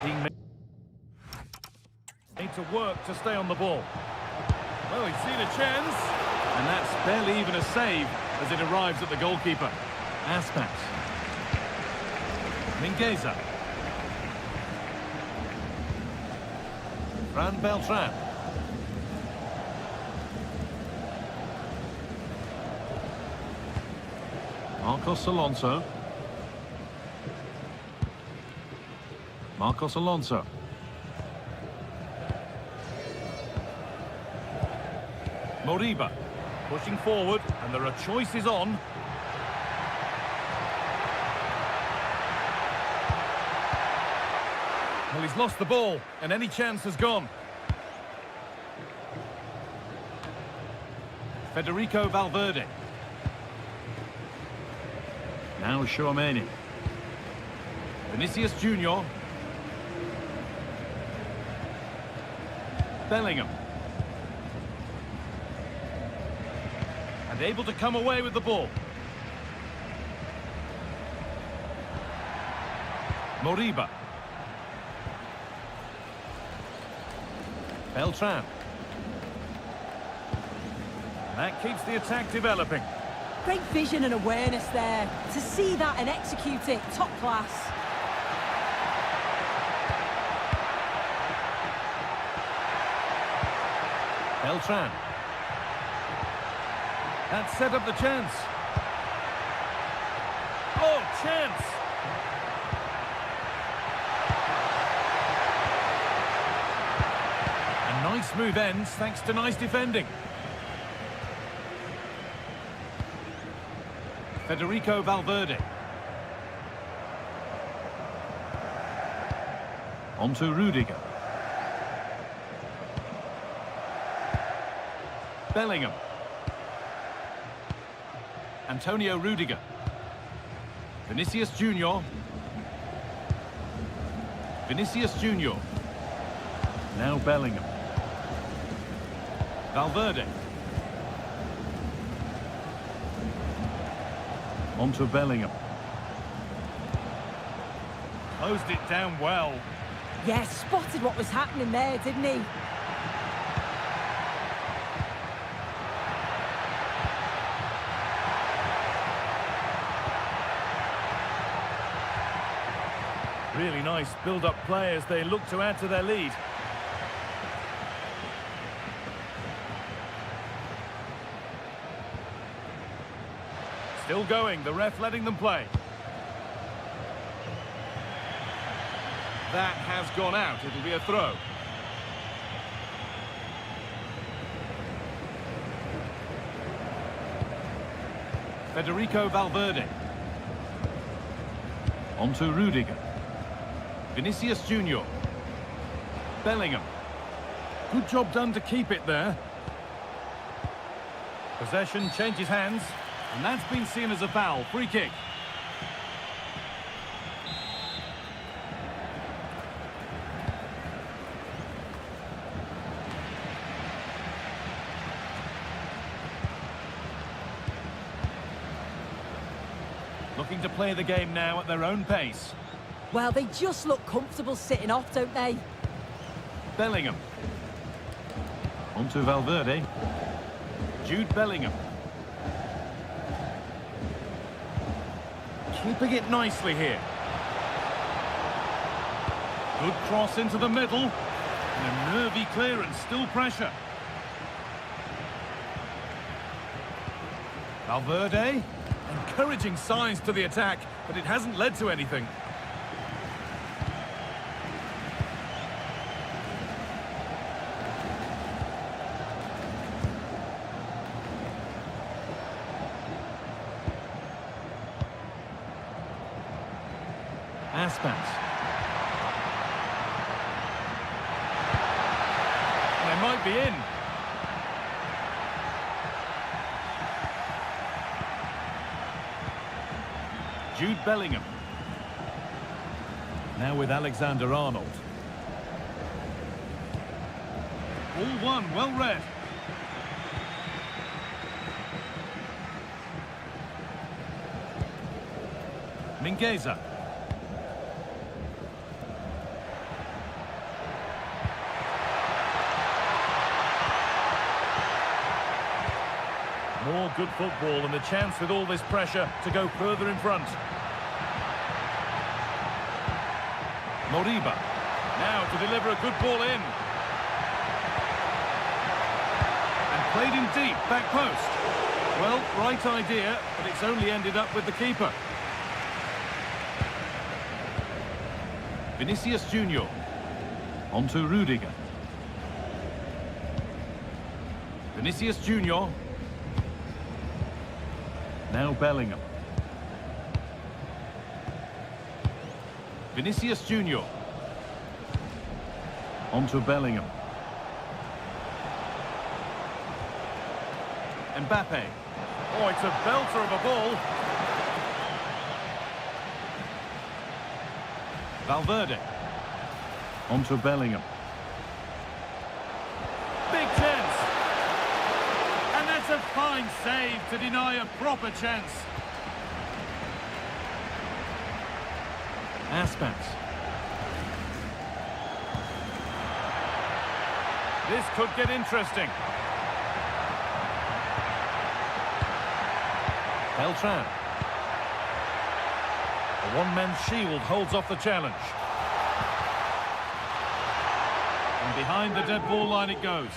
Being made to work to stay on the ball. Well, he's seen a chance, and that's barely even a save as it arrives at the goalkeeper. Aspas. Mingueza. Fran Beltran. Marcos Alonso. Marcos Alonso. Moriba pushing forward, and there are choices on. Well, he's lost the ball, and any chance has gone. Federico Valverde. Now Tchouameni. Vinicius Junior. Bellingham. And able to come away with the ball. Moriba. Beltran. That keeps the attack developing. Great vision and awareness there. To see that and execute it, top class. Beltran. That set up the chance. Oh, chance! A nice move ends thanks to nice defending. Federico Valverde. On to Rudiger. Bellingham. Antonio Rudiger. Vinicius Junior. Vinicius Junior. Now Bellingham. Valverde. On to Bellingham. Closed it down well. Yeah, spotted what was happening there, didn't he? Really nice build-up play as they look to add to their lead. Still going, the ref letting them play. That has gone out, it'll be a throw. Federico Valverde. On to Rudiger. Vinicius Junior. Bellingham. Good job done to keep it there. Possession changes hands, and that's been seen as a foul. Free kick. Looking to play the game now at their own pace. Well, they just look comfortable sitting off, don't they? Bellingham. On to Valverde. Jude Bellingham. Keeping it nicely here. Good cross into the middle. And a nervy clearance, still pressure. Valverde. Encouraging signs to the attack, but it hasn't led to anything. Aspas. They might be in. Jude Bellingham. Now with Alexander-Arnold. All one, well read. Mingueza. good football and the chance with all this pressure to go further in front. Moriba. Now to deliver a good ball in. And played in deep, back post. Well, right idea, but it's only ended up with the keeper. Vinicius Junior. On to Rudiger. Vinicius Junior. Now Bellingham. Vinicius Junior. On to Bellingham. Mbappe. Oh, it's a belter of a ball. Valverde. On to Bellingham. Big chance. And that's a fine save to deny a proper chance. Aspas. This could get interesting. Beltran. A one-man shield holds off the challenge. And behind the dead ball line it goes.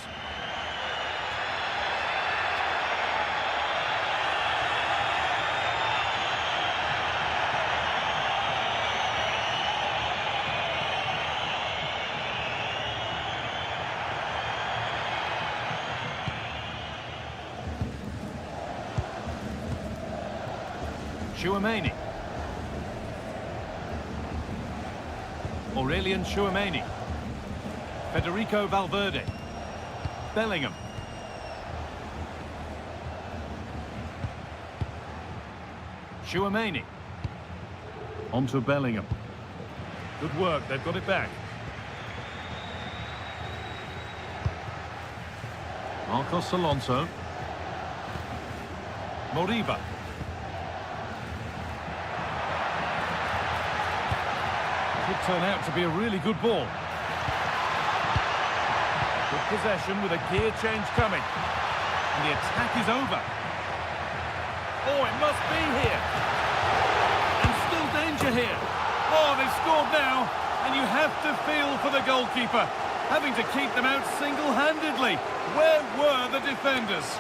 Tchouaméni. Aurelian Tchouaméni. Federico Valverde. Bellingham. Tchouaméni. On to Bellingham. Good work, they've got it back. Marcos Alonso. Moriba. Could turn out to be a really good ball. Good possession with a gear change coming. And the attack is over. Oh, it must be here. And still danger here. Oh, they've scored now. And you have to feel for the goalkeeper, having to keep them out single-handedly. Where were the defenders?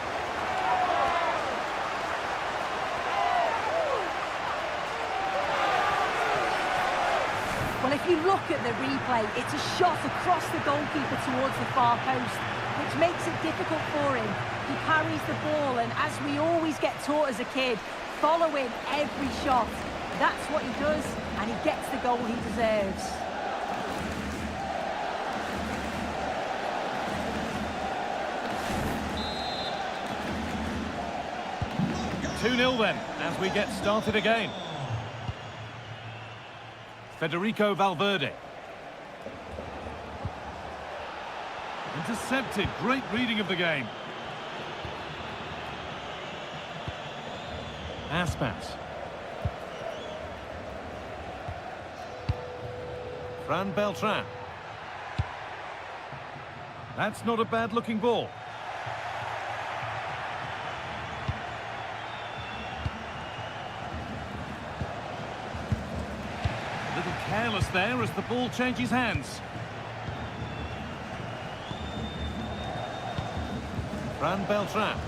Well, if you look at the replay, it's a shot across the goalkeeper towards the far post, which makes it difficult for him. He parries the ball, and as we always get taught as a kid, following every shot. That's what he does, and he gets the goal he deserves. Two 2-0 then, as we get started again. Federico Valverde. Intercepted, great reading of the game. Aspas. Fran Beltran. That's not a bad-looking ball. A little careless there as the ball changes hands. Fran Beltran.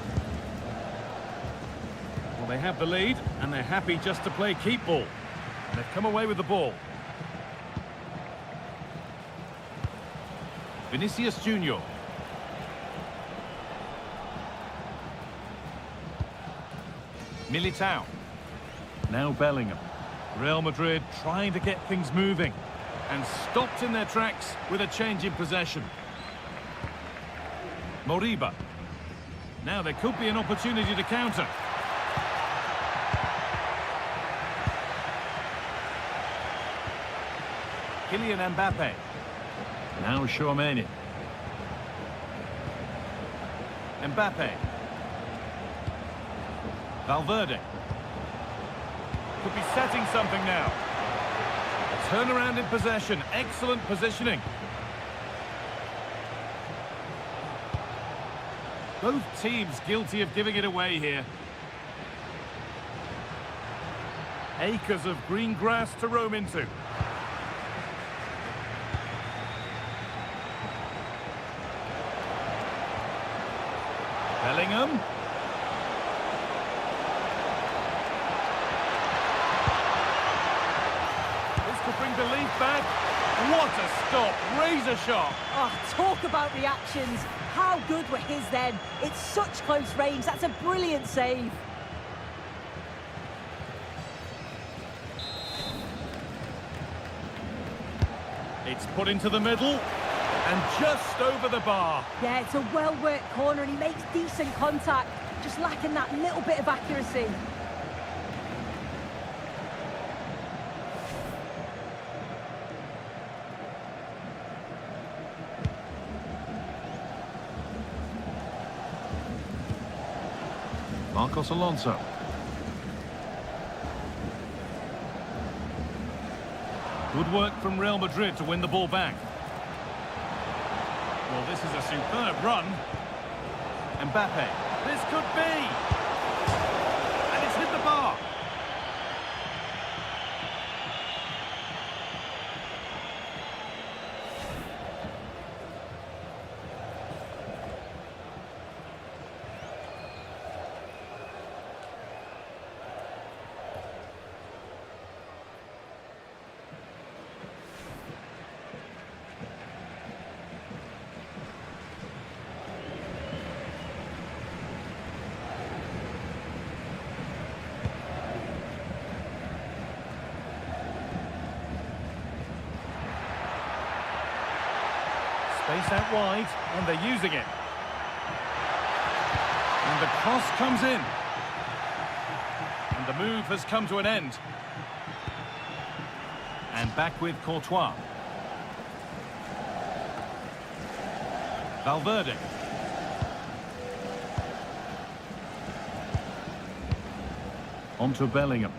Well, they have the lead, and they're happy just to play keep ball. And they've come away with the ball. Vinicius Junior. Militao. Now Bellingham. Real Madrid trying to get things moving. And stopped in their tracks with a change in possession. Moriba. Now there could be an opportunity to counter. Kylian Mbappe. Now Tchouaméni. Mbappe. Valverde. Could be setting something now. A turnaround in possession. Excellent positioning. Both teams guilty of giving it away here. Acres of green grass to roam into. Bellingham. This could bring belief back. What a stop, razor sharp. Oh, talk about reactions. How good were his then? It's such close range. That's a brilliant save. It's put into the middle and just over the bar. Yeah, it's a well-worked corner and he makes decent contact, just lacking that little bit of accuracy. Marcos Alonso. Good work from Real Madrid to win the ball back. Well, this is a superb run. Mbappe. This could be. And it's hit the bar. Space out wide, and they're using it. And the cross comes in. And the move has come to an end. And back with Courtois. Valverde. On to Bellingham.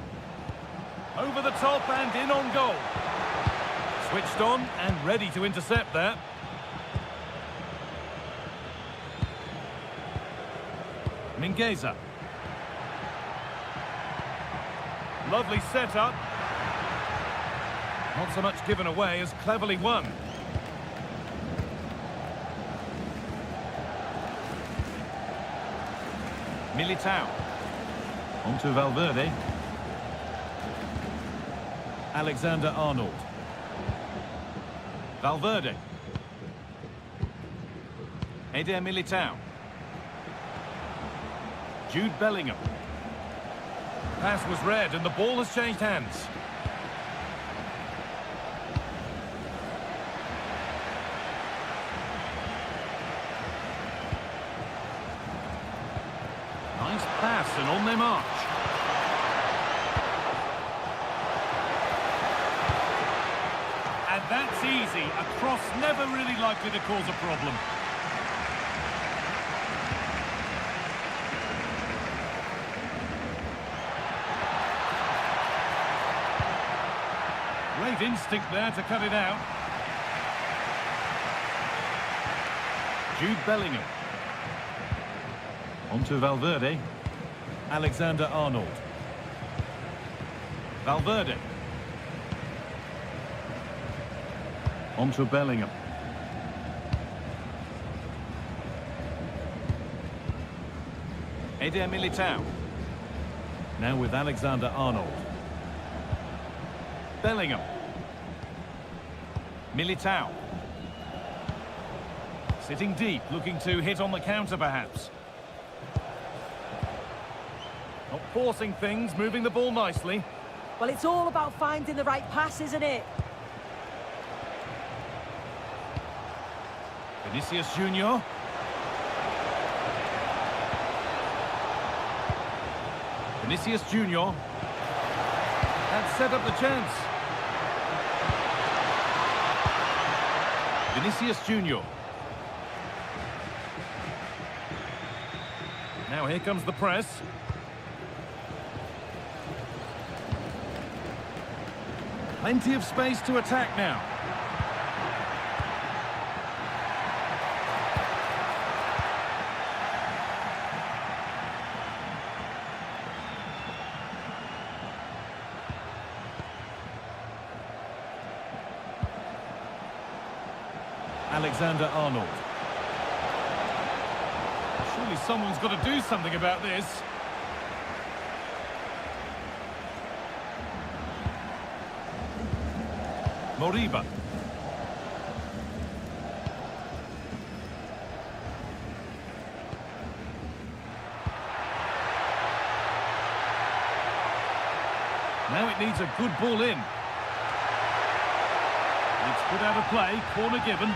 Over the top and in on goal. Switched on and ready to intercept there. Mingueza. Lovely setup. Not so much given away as cleverly won. Militao. On to Valverde. Alexander-Arnold. Valverde. Eder Militao. Jude Bellingham. Pass was read and the ball has changed hands. Nice pass and on their march. And that's easy. A cross never really likely to cause a problem. Great instinct there to cut it out. Jude Bellingham. On to Valverde. Alexander-Arnold. Valverde. On to Bellingham. Eder Militao. Now with Alexander-Arnold. Bellingham. Militao. Sitting deep, looking to hit on the counter perhaps. Not forcing things, moving the ball nicely. Well, it's all about finding the right pass, isn't it? Vinicius Junior. Vinicius Junior. And set up the chance. Vinicius Junior. Now here comes the press. Plenty of space to attack now. Alexander-Arnold. Surely someone's got to do something about this. Moriba. Now it needs a good ball in. It's put out of play, corner given.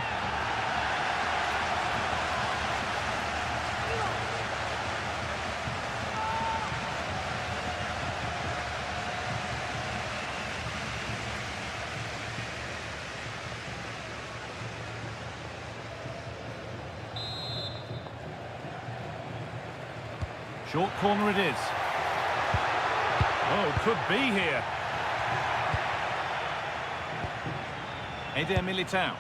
Short corner it is. Oh, could be here. Eder Militao.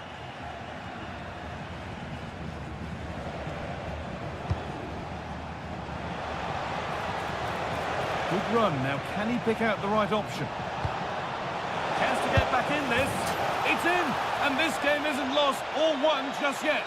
Good run. Now, can he pick out the right option? Chance to get back in this. It's in! And this game isn't lost or won just yet.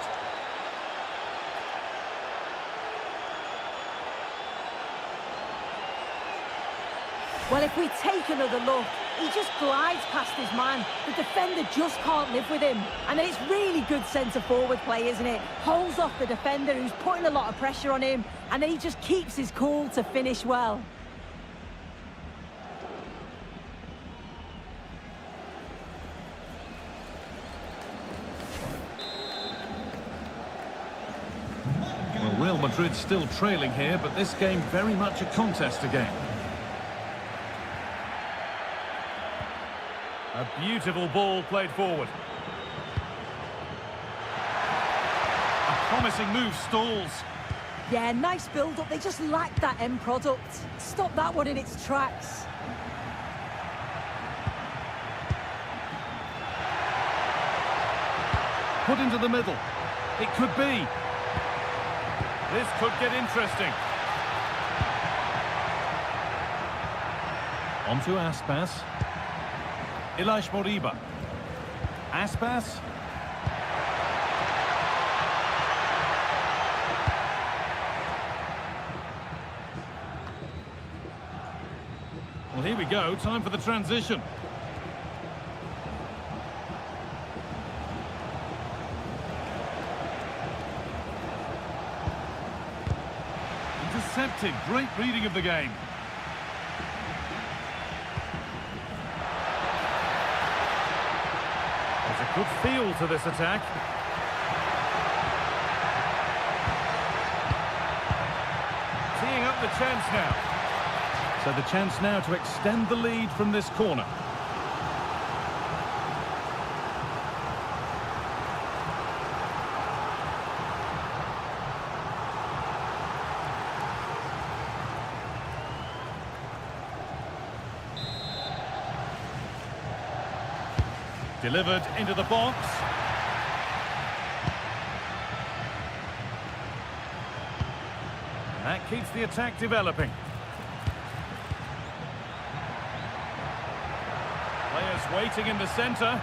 Well, if we take another look, he just glides past his man. The defender just can't live with him. And it's really good centre-forward play, isn't it? Holds off the defender who's putting a lot of pressure on him, and then he just keeps his cool to finish well. Well, Real Madrid still trailing here, but this game very much a contest again. A beautiful ball played forward. A promising move stalls. Yeah, nice build-up. They just lack that end product. Stop that one in its tracks. Put into the middle. It could be. This could get interesting. On to Aspas. Ilaix Moriba. Aspas. Well, here we go. Time for the transition. Intercepted. Great reading of the game. There's a good feel to this attack. Teeing up the chance now. So the chance now to extend the lead from this corner. Delivered into the box. That keeps the attack developing. Players waiting in the centre.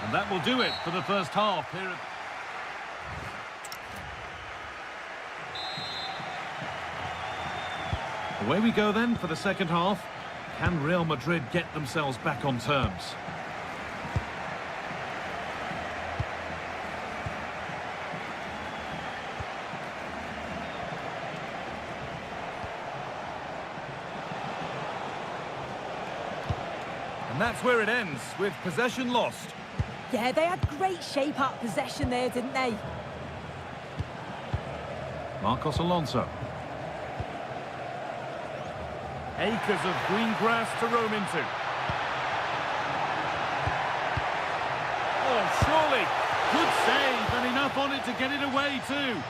And that will do it for the first half here at... Away we go then for the second half. Can Real Madrid get themselves back on terms? And that's where it ends, with possession lost. Yeah, they had great shape out possession there, didn't they? Marcos Alonso. Acres of green grass to roam into. Oh, surely. Good save and enough on it to get it away too.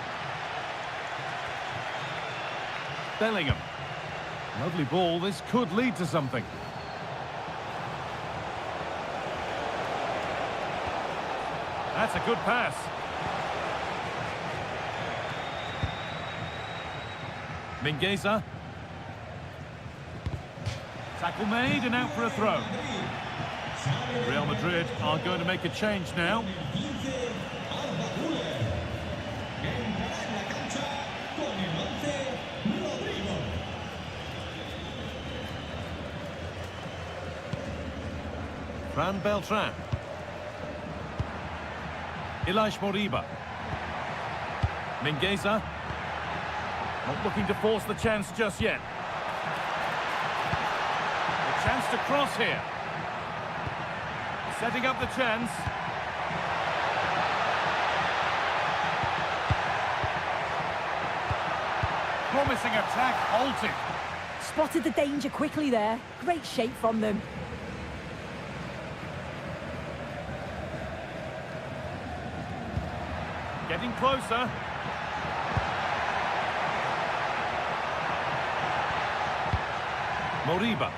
Bellingham. Lovely ball. This could lead to something. That's a good pass. Mingueza. Tackle made and out for a throw. Real Madrid are going to make a change now. Fran Beltran. Ilaix Moriba. Mingueza. Not looking to force the chance just yet. A chance to cross here. Setting up the chance. Promising attack halted. Spotted the danger quickly there. Great shape from them. Getting closer. Moriba.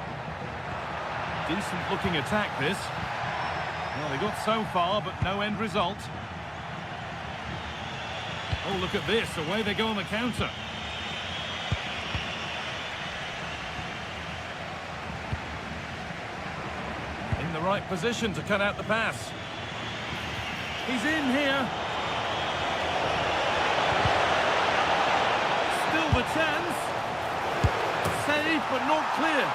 Decent looking attack this. Well, they got so far, but no end result. Oh, look at this. Away they go on the counter. In the right position to cut out the pass. He's in here. Still the chance. Saved, but not clear.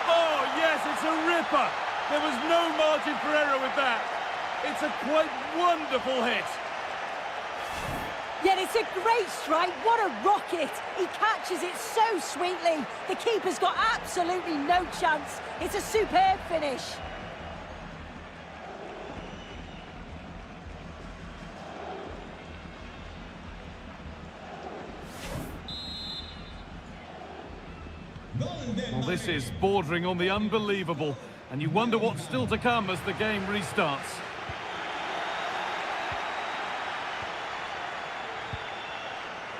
Oh, yes, it's a ripper. There was no margin for error with that. It's a quite wonderful hit. Yeah, it's a great strike. What a rocket. He catches it so sweetly. The keeper's got absolutely no chance. It's a superb finish. Well, this is bordering on the unbelievable, and you wonder what's still to come as the game restarts.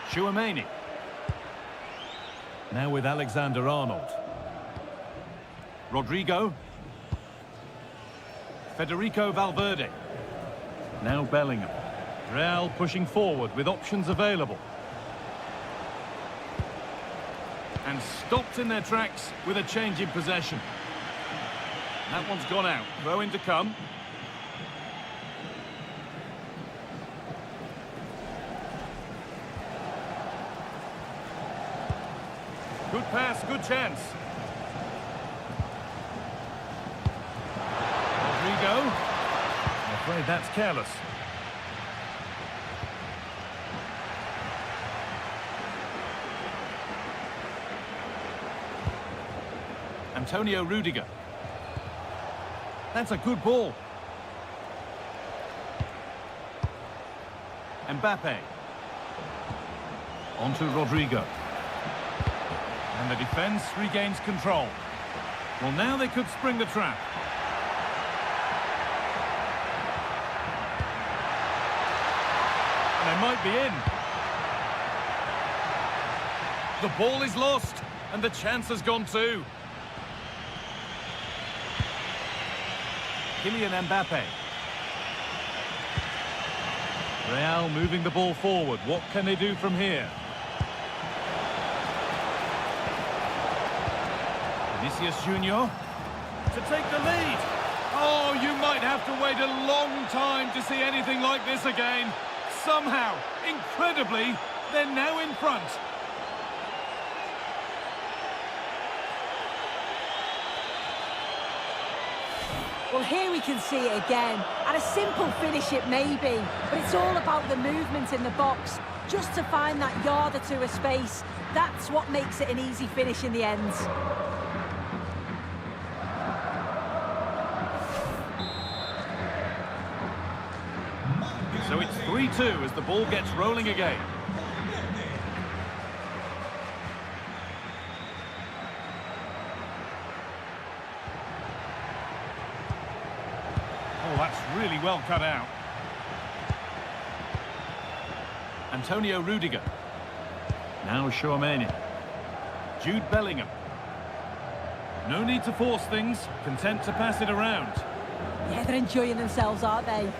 Tchouaméni. Now with Alexander-Arnold. Rodrigo. Federico Valverde. Now Bellingham. Real pushing forward with options available. And stopped in their tracks with a change in possession. That one's gone out. Throw in to come. Good pass, good chance. Rodrigo. I'm afraid that's careless. Antonio Rudiger. That's a good ball. Mbappe. On to Rodrigo. And the defence regains control. Well, now they could spring the trap. And they might be in. The ball is lost, and the chance has gone too. Kylian Mbappe. Real moving the ball forward. What can they do from here? Vinicius Junior to take the lead. Oh, you might have to wait a long time to see anything like this again. Somehow, incredibly, they're now in front. Well, here we can see it again. And a simple finish it may be, but it's all about the movement in the box. Just to find that yard or two of space, that's what makes it an easy finish in the end. So it's 3-2 as the ball gets rolling again. Oh, that's really well cut out. Antonio Rudiger. Now Tchouaméni. Jude Bellingham. No need to force things, content to pass it around. Yeah, they're enjoying themselves, aren't they?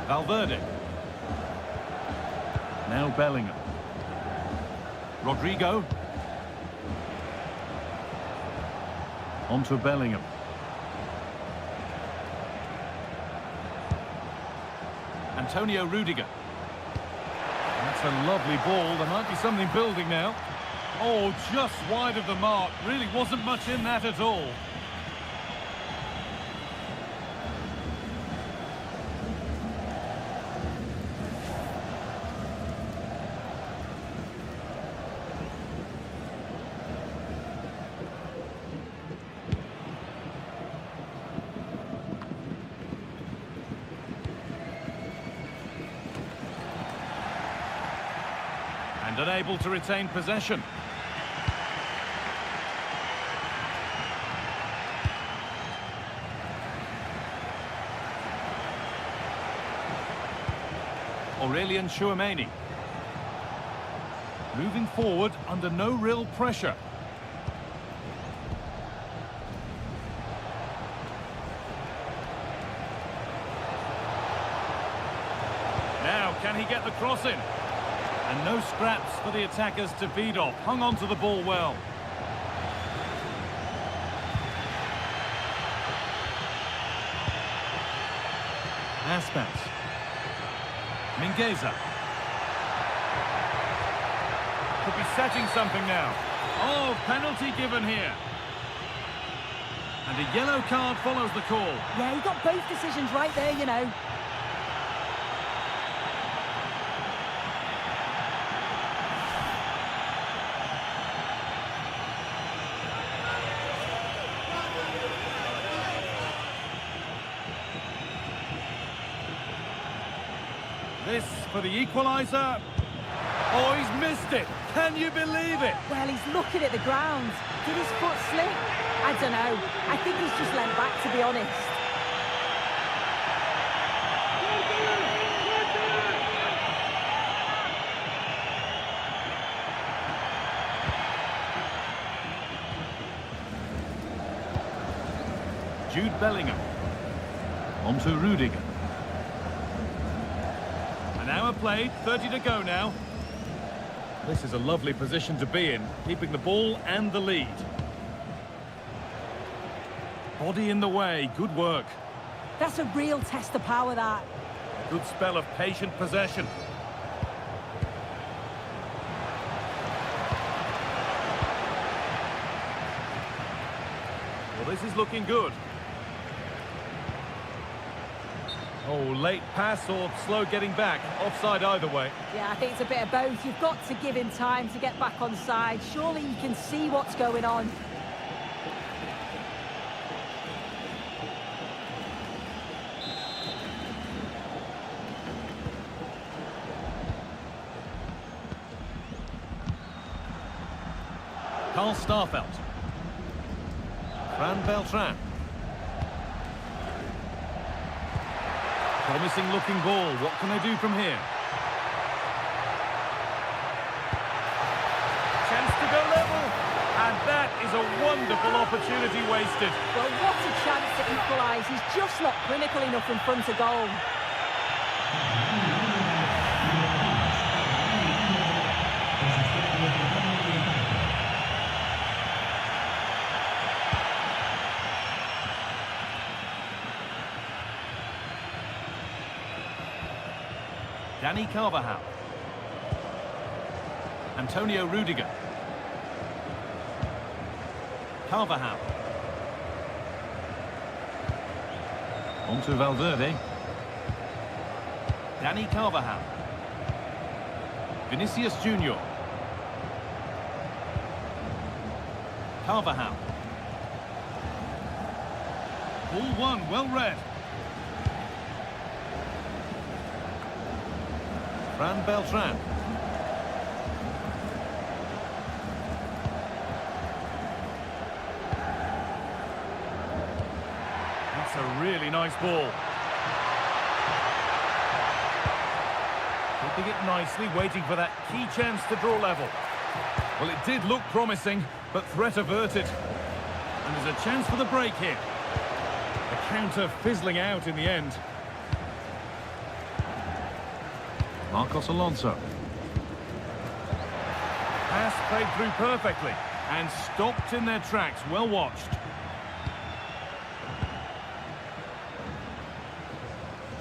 Valverde. Now Bellingham. Rodrigo. On to Bellingham. Antonio Rudiger. That's a lovely ball. There might be something building now. Oh, just wide of the mark. Really wasn't much in that at all. And unable to retain possession. Aurelian Tchouameni. Moving forward under no real pressure. Now, can he get the cross in? And no scraps for the attackers to feed off. Hung on to the ball well. Aspas. Mingueza. Could be setting something now. Oh, penalty given here. And a yellow card follows the call. Yeah, he got both decisions right there, you know. This for the equaliser. Oh, he's missed it. Can you believe it? Well, he's looking at the ground. Did his foot slip? I don't know. I think he's just leant back, to be honest. Jude Bellingham. On to Rudiger. An hour played, 30 to go now. This is a lovely position to be in, keeping the ball and the lead. Body in the way, good work. That's a real test of power, that. Good spell of patient possession. Well, this is looking good. Oh, late pass or slow getting back. Offside either way. Yeah, I think it's a bit of both. You've got to give him time to get back on side. Surely you can see what's going on. Carl Starfelt. Fran Beltran. Promising looking ball. What can they do from here? Chance to go level. And that is a wonderful opportunity wasted. Well, what a chance to equalise. He's just not clinical enough in front of goal. Dani Carvajal. Antonio Rudiger. Carvajal. On to Valverde. Dani Carvajal. Vinicius Junior. Carvajal. Ball one, well read. Fran Beltran. That's a really nice ball. Keeping it nicely, waiting for that key chance to draw level. Well, it did look promising, but threat averted. And there's a chance for the break here. The counter fizzling out in the end. Marcos Alonso. Pass played through perfectly and stopped in their tracks. Well watched.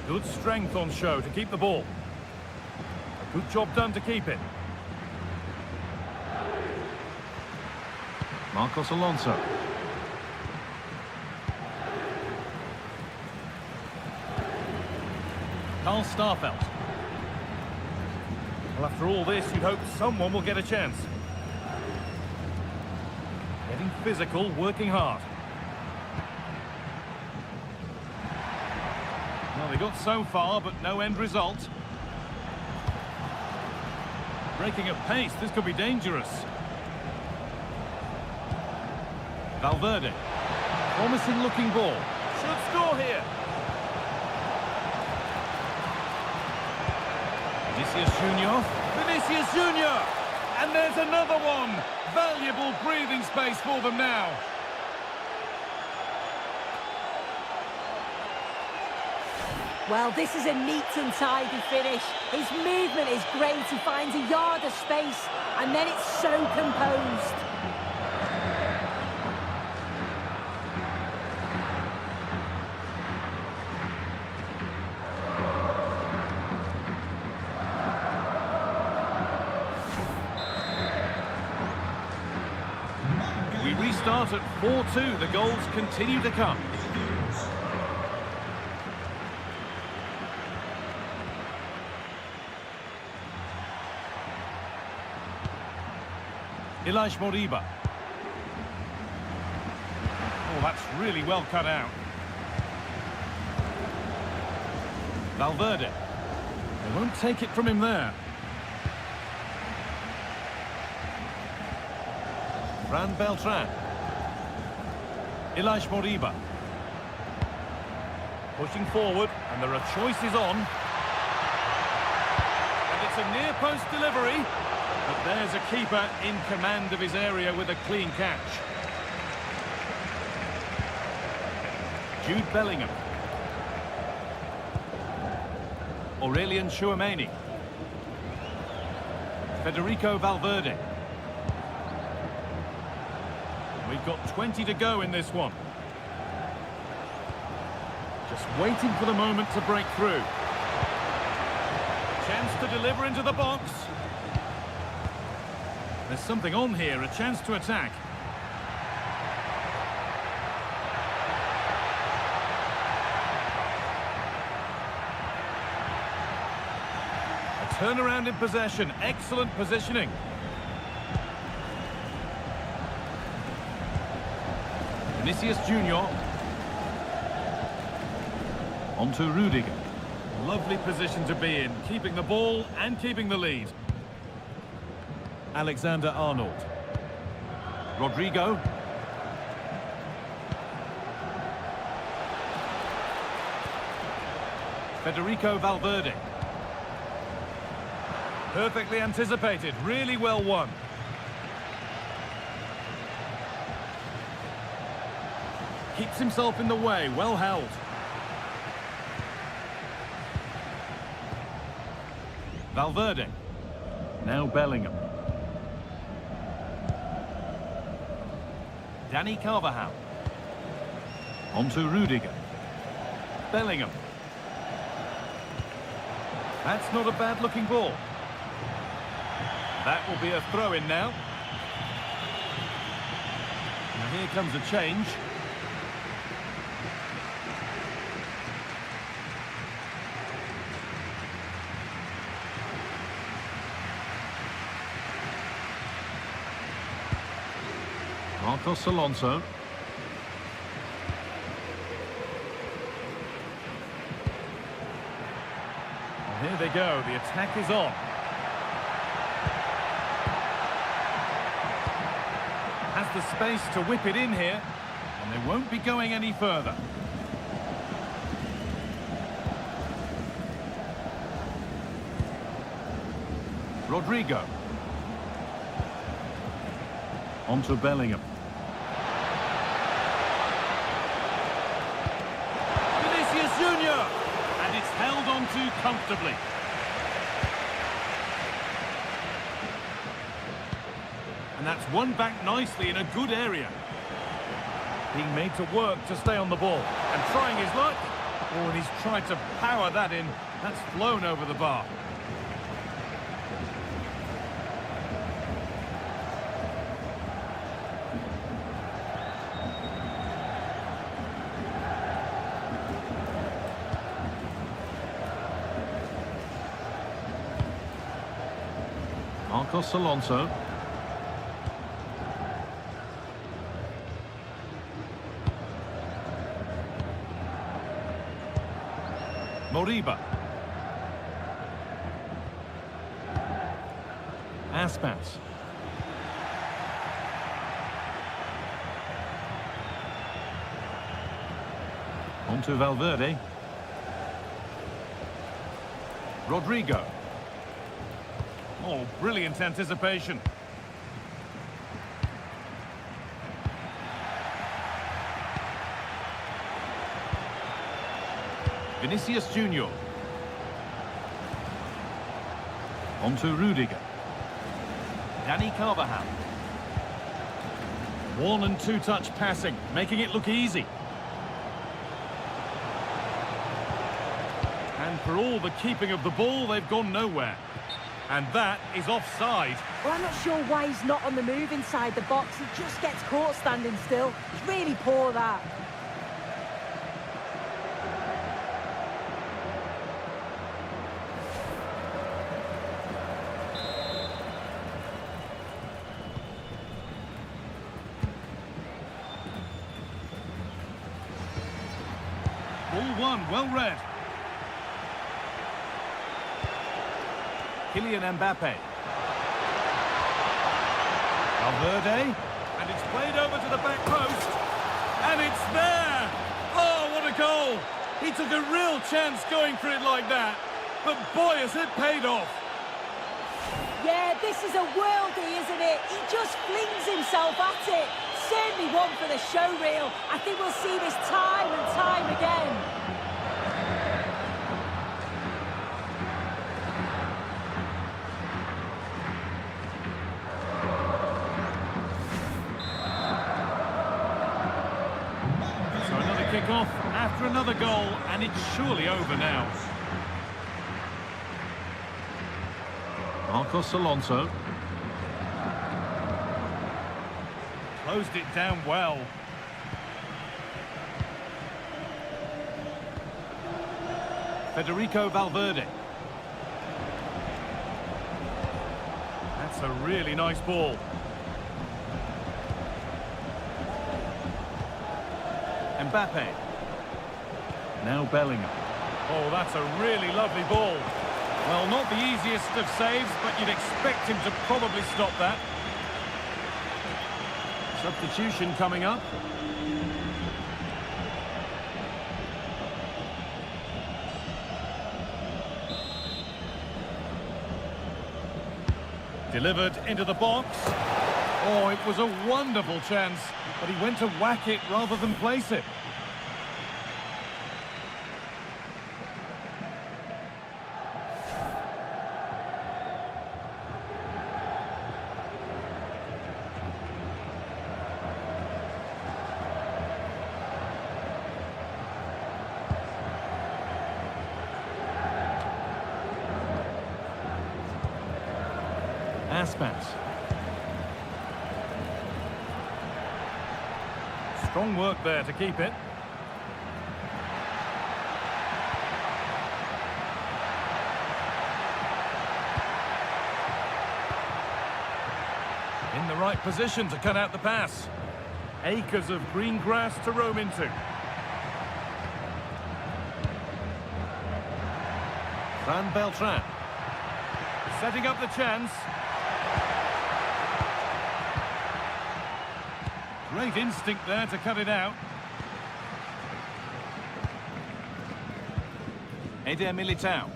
Good strength on show to keep the ball. A good job done to keep it. Marcos Alonso. Carl Starfelt. Well, after all this, you'd hope someone will get a chance. Getting physical, working hard. Well, they got so far, but no end result. Breaking at pace, this could be dangerous. Valverde. Promising looking ball. Should score here. Vinicius Junior. Vinicius Junior! And there's another one. Valuable breathing space for them now. Well, this is a neat and tidy finish. His movement is great. He finds a yard of space, and then it's so composed. We restart at 4-2. The goals continue to come. Ilaix Moriba. Oh, that's really well cut out. Valverde. They won't take it from him there. Fran Beltran. Ilaix Moriba. Pushing forward, and there are choices on. And it's a near-post delivery. But there's a keeper in command of his area with a clean catch. Jude Bellingham. Aurelien Tchouameni. Federico Valverde. We've got 20 to go in this one. Just waiting for the moment to break through. Chance to deliver into the box. There's something on here, a chance to attack. A turnaround in possession, excellent positioning. Vinicius Junior. On to Rudiger. Lovely position to be in, keeping the ball and keeping the lead. Alexander-Arnold. Rodrigo. Federico Valverde. Perfectly anticipated, really well won. Keeps himself in the way, well held. Valverde. Now Bellingham. Dani Carvajal. On to Rudiger. Bellingham. That's not a bad-looking ball. That will be a throw-in now. And here comes a change. Marcos Alonso. And here they go, the attack is on. Has the space to whip it in here, and they won't be going any further. Rodrigo. On to Bellingham. Junior, and it's held on to comfortably. And that's won back nicely in a good area. Being made to work to stay on the ball and trying his luck. Oh, and he's tried to power that in. That's flown over the bar. Marcos Alonso. Moriba. Aspas. On to Valverde. Rodrigo. Oh, brilliant anticipation. Vinicius Junior. On to Rudiger. Dani Carvajal. One and two touch passing, making it look easy. And for all the keeping of the ball, they've gone nowhere. And that is offside. Well, I'm not sure why he's not on the move inside the box. He just gets caught standing still. It's really poor, that. Ball one, well read. Kylian Mbappe. Valverde. And it's played over to the back post. And it's there! Oh, what a goal! He took a real chance going for it like that. But boy, has it paid off. Yeah, this is a worldie, isn't it? He just flings himself at it. Certainly one for the show reel. I think we'll see this time and time again. Kick-off after another goal, and it's surely over now. Marcos Alonso. Closed it down well. Federico Valverde. That's a really nice ball. Mbappe. Now Bellingham. Oh, that's a really lovely ball. Well, not the easiest of saves, but you'd expect him to probably stop that. Substitution coming up. Delivered into the box. Oh, it was a wonderful chance, but he went to whack it rather than place it. Aspas. Strong work there to keep it. In the right position to cut out the pass. Acres of green grass to roam into. Van Beltran. Setting up the chance. Great instinct there to cut it out. Eder Militao.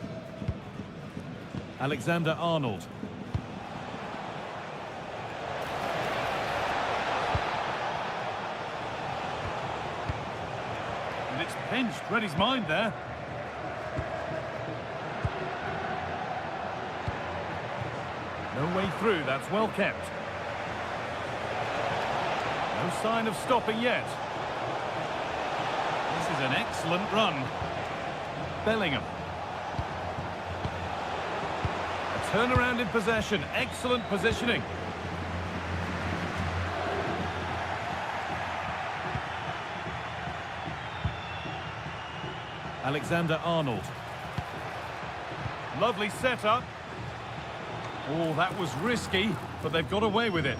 Alexander-Arnold. And it's pinched, read his mind there. No way through, that's well kept. No sign of stopping yet. This is an excellent run. Bellingham. A turnaround in possession. Excellent positioning. Alexander-Arnold. Lovely setup. Oh, that was risky, but they've got away with it.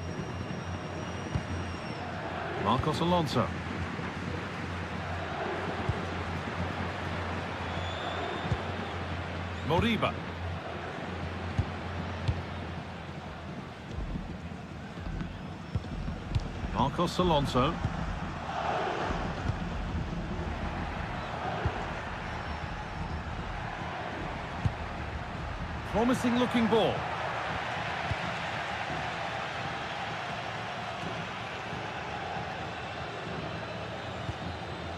Marcos Alonso. Moriba. Marcos Alonso. Promising looking ball.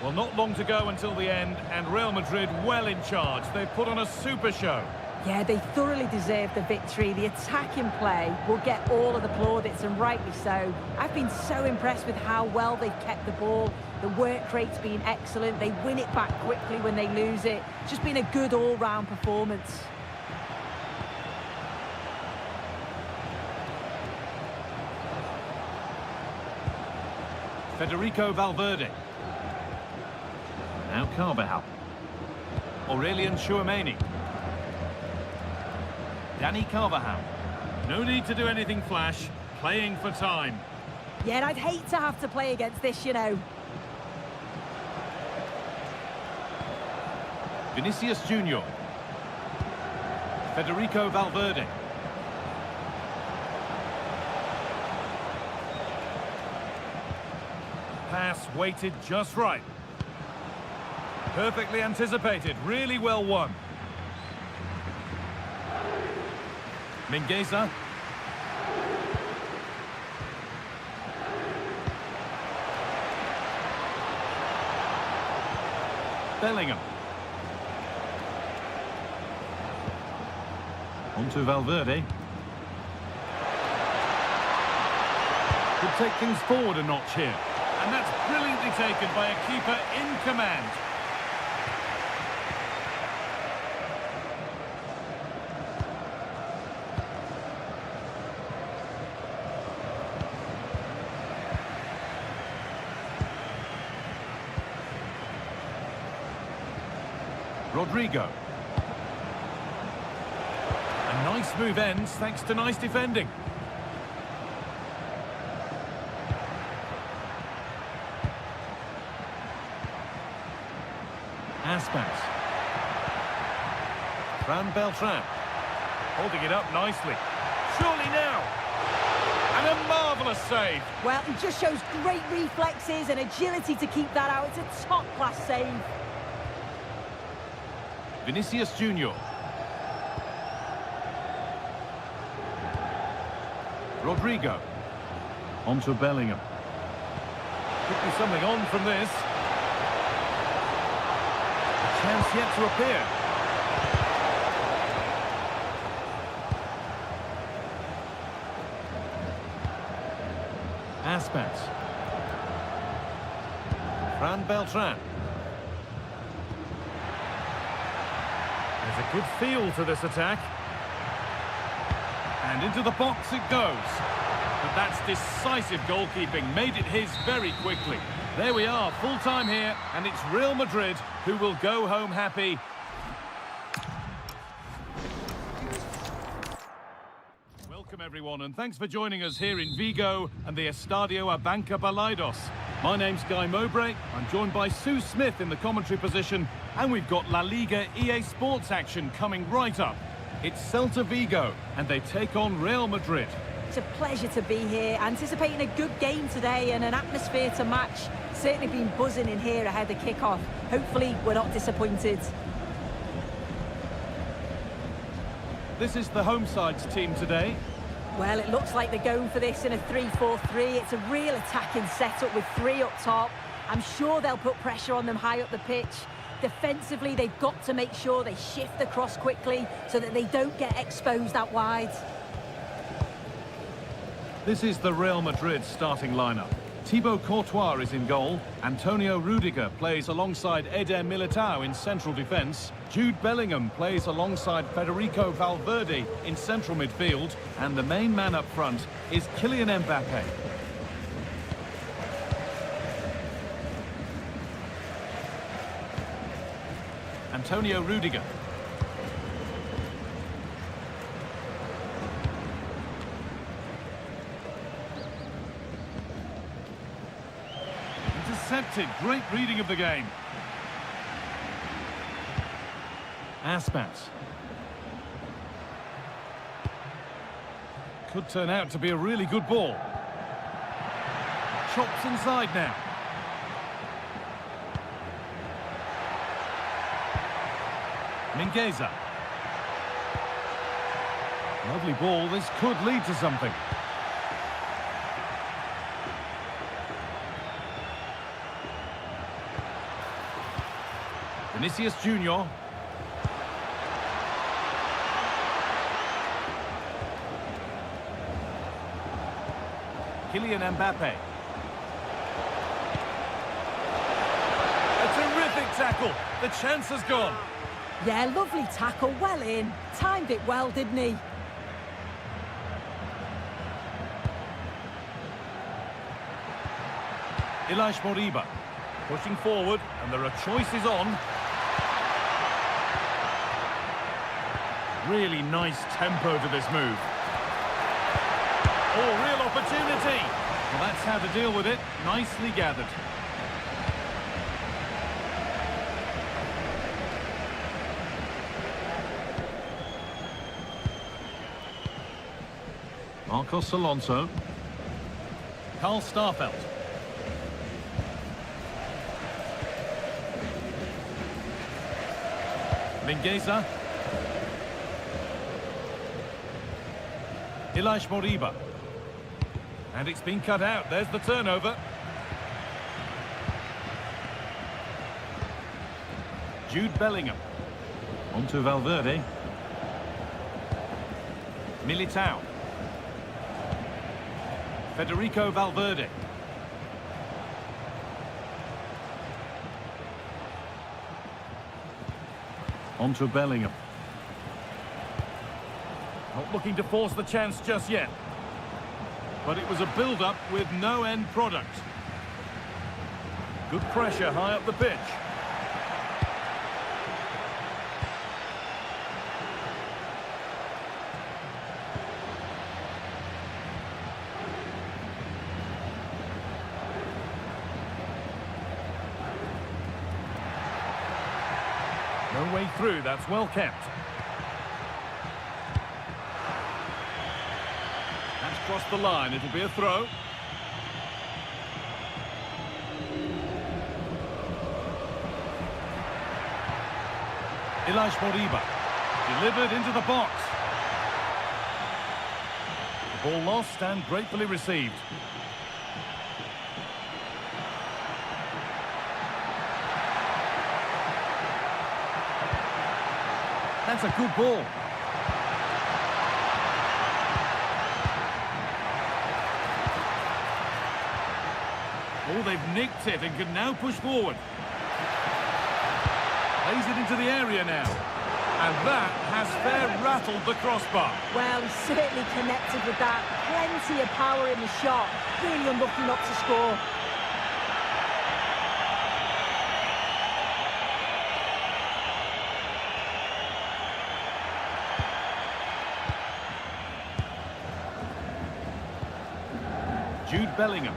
Well, not long to go until the end, and Real Madrid well in charge. They've put on a super show. Yeah, they thoroughly deserve the victory. The attacking play will get all of the plaudits, and rightly so. I've been so impressed with how well they've kept the ball. The work rate's been excellent. They win it back quickly when they lose it. It's just been a good all-round performance. Federico Valverde. Now Carvajal. Aurelian Tchouameni. Danny Carvajal. No need to do anything flash. Playing for time. Yeah, and I'd hate to have to play against this, you know. Vinicius Junior. Federico Valverde. Pass weighted just right. Perfectly anticipated, really well won. Mingueza. Bellingham. On to Valverde. Could take things forward a notch here. And that's brilliantly taken by a keeper in command. Rodrigo. A nice move ends thanks to nice defending. Aspas. Fran Beltran. Holding it up nicely. Surely now. And a marvellous save. Well, he just shows great reflexes and agility to keep that out. It's a top-class save. Vinicius Junior. Rodrigo. On to Bellingham. Could be something on from this. A chance yet to appear. Aspas. Fran Beltran. There's a good feel to this attack. And into the box it goes. But that's decisive goalkeeping. Made it his very quickly. There we are, full time here, and it's Real Madrid who will go home happy. Welcome everyone, and thanks for joining us here in Vigo and the Estadio Abanca Balaidos. My name's Guy Mowbray. I'm joined by Sue Smith in the commentary position, and we've got La Liga EA Sports action coming right up. It's Celta Vigo, and they take on Real Madrid. It's a pleasure to be here, anticipating a good game today and an atmosphere to match. Certainly been buzzing in here ahead of kick-off. Hopefully we're not disappointed. This is the home side's team today. Well, it looks like they're going for this in a 3-4-3. It's a real attacking setup with three up top. I'm sure they'll put pressure on them high up the pitch. Defensively, they've got to make sure they shift across quickly so that they don't get exposed out wide. This is the Real Madrid starting lineup. Thibaut Courtois is in goal. Antonio Rudiger plays alongside Eder Militao in central defence. Jude Bellingham plays alongside Federico Valverde in central midfield. And the main man up front is Kylian Mbappe. Antonio Rudiger. Intercepted. Great reading of the game. Aspas. Could turn out to be a really good ball. Chops inside now. Mingueza. Lovely ball. This could lead to something. Vinicius Junior. Kylian Mbappe. A terrific tackle. The chance has gone. Yeah, lovely tackle, well in. Timed it well, didn't he? Ilaix Moriba pushing forward, and there are choices on. Really nice tempo to this move. Oh, real opportunity. Well, that's how to deal with it. Nicely gathered. Marcos Alonso. Karl Starfelt. Mingueza. Ilaix Moriba. And it's been cut out. There's the turnover. Jude Bellingham. On to Valverde. Militao. Federico Valverde. On to Bellingham. Not looking to force the chance just yet. But it was a build-up with no end product. Good pressure high up the pitch. No way through, that's well kept. That's crossed the line, it'll be a throw. Ilaix Moriba, delivered into the box. The ball lost and gratefully received. That's a good ball. Oh, they've nicked it and can now push forward. Plays it into the area now. And that has fair rattled the crossbar. Well, he certainly connected with that. Plenty of power in the shot. Really unlucky not to score. Jude Bellingham.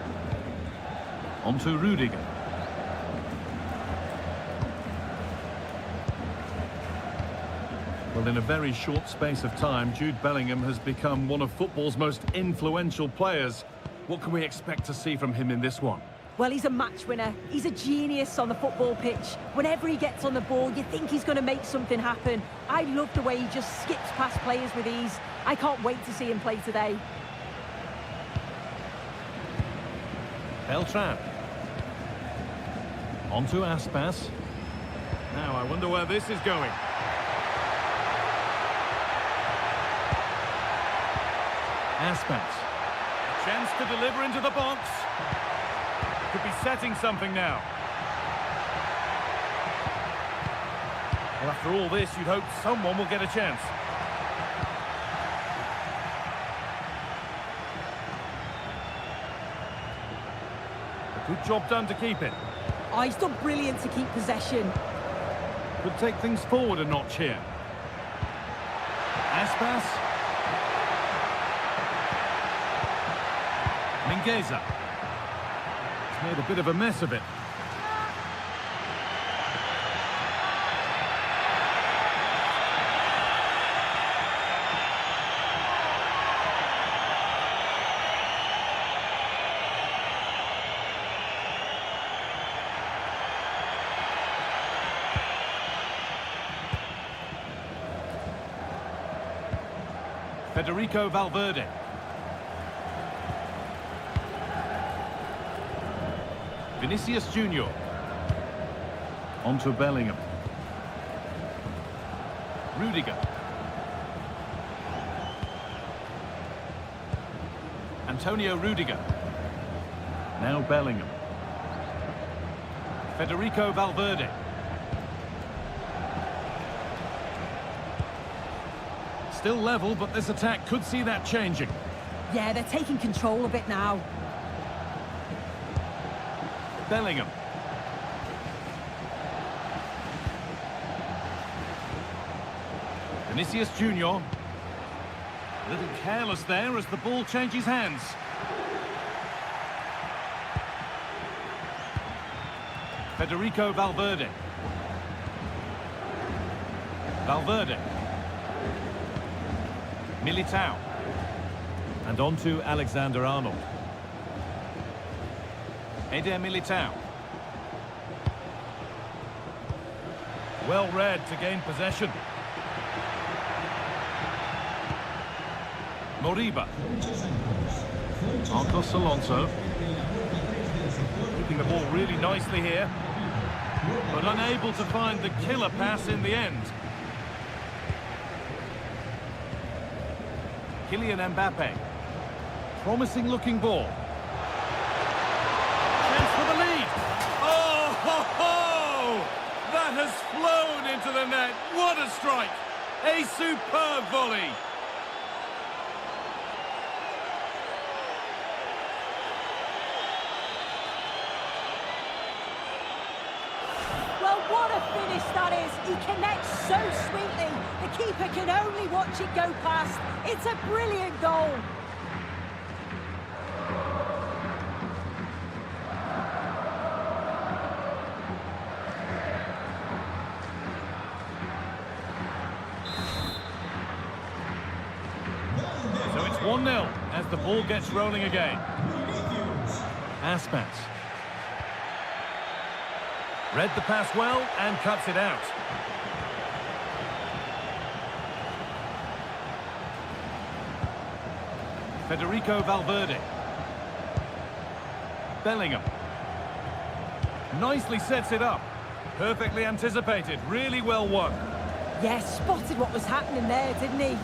On to Rudiger. Well, in a very short space of time, Jude Bellingham has become one of football's most influential players. What can we expect to see from him in this one? Well, he's a match winner. He's a genius on the football pitch. Whenever he gets on the ball, you think he's going to make something happen. I love the way he just skips past players with ease. I can't wait to see him play today. Beltran. On to Aspas. Now, I wonder where this is going. Aspas. Chance to deliver into the box. Could be setting something now. Well, after all this, you'd hope someone will get a chance. A good job done to keep it. Oh, he's done brilliant to keep possession. Could take things forward a notch here. Aspas. Mingueza. He's made a bit of a mess of it. Federico Valverde. Vinicius Junior. On to Bellingham. Rudiger. Antonio Rudiger. Now Bellingham. Federico Valverde. Still level, but this attack could see that changing. Yeah, they're taking control of it now. Bellingham. Vinicius Junior. A little careless there as the ball changes hands. Federico Valverde. Valverde. Militao. And on to Alexander-Arnold. Eder Militao. Well read to gain possession. Moriba. Marcos Alonso. Keeping the ball really nicely here, but unable to find the killer pass in the end. Kylian Mbappe. Promising looking ball. Chance for the lead. Oh, ho, ho! That has flown into the net. What a strike. A superb volley. Well, what a finish that is. He connects so sweetly. The keeper can only watch it go past. It's a brilliant goal. So it's 1-0 as the ball gets rolling again. Aspas. Read the pass well and cuts it out. Federico Valverde. Bellingham. Nicely sets it up. Perfectly anticipated. Really well won. Yes, spotted what was happening there, didn't he?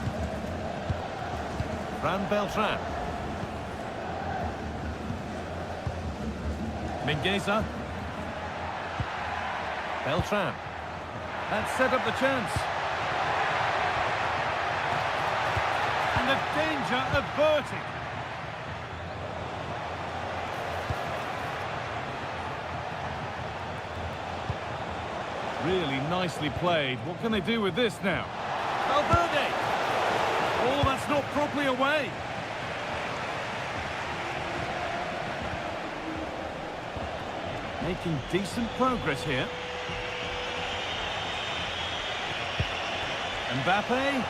Fran Beltran. Mingueza. Beltran. That set up the chance. And the danger averted. Really nicely played. What can they do with this now? Valverde! Oh, that's not properly away. Making decent progress here. Mbappe.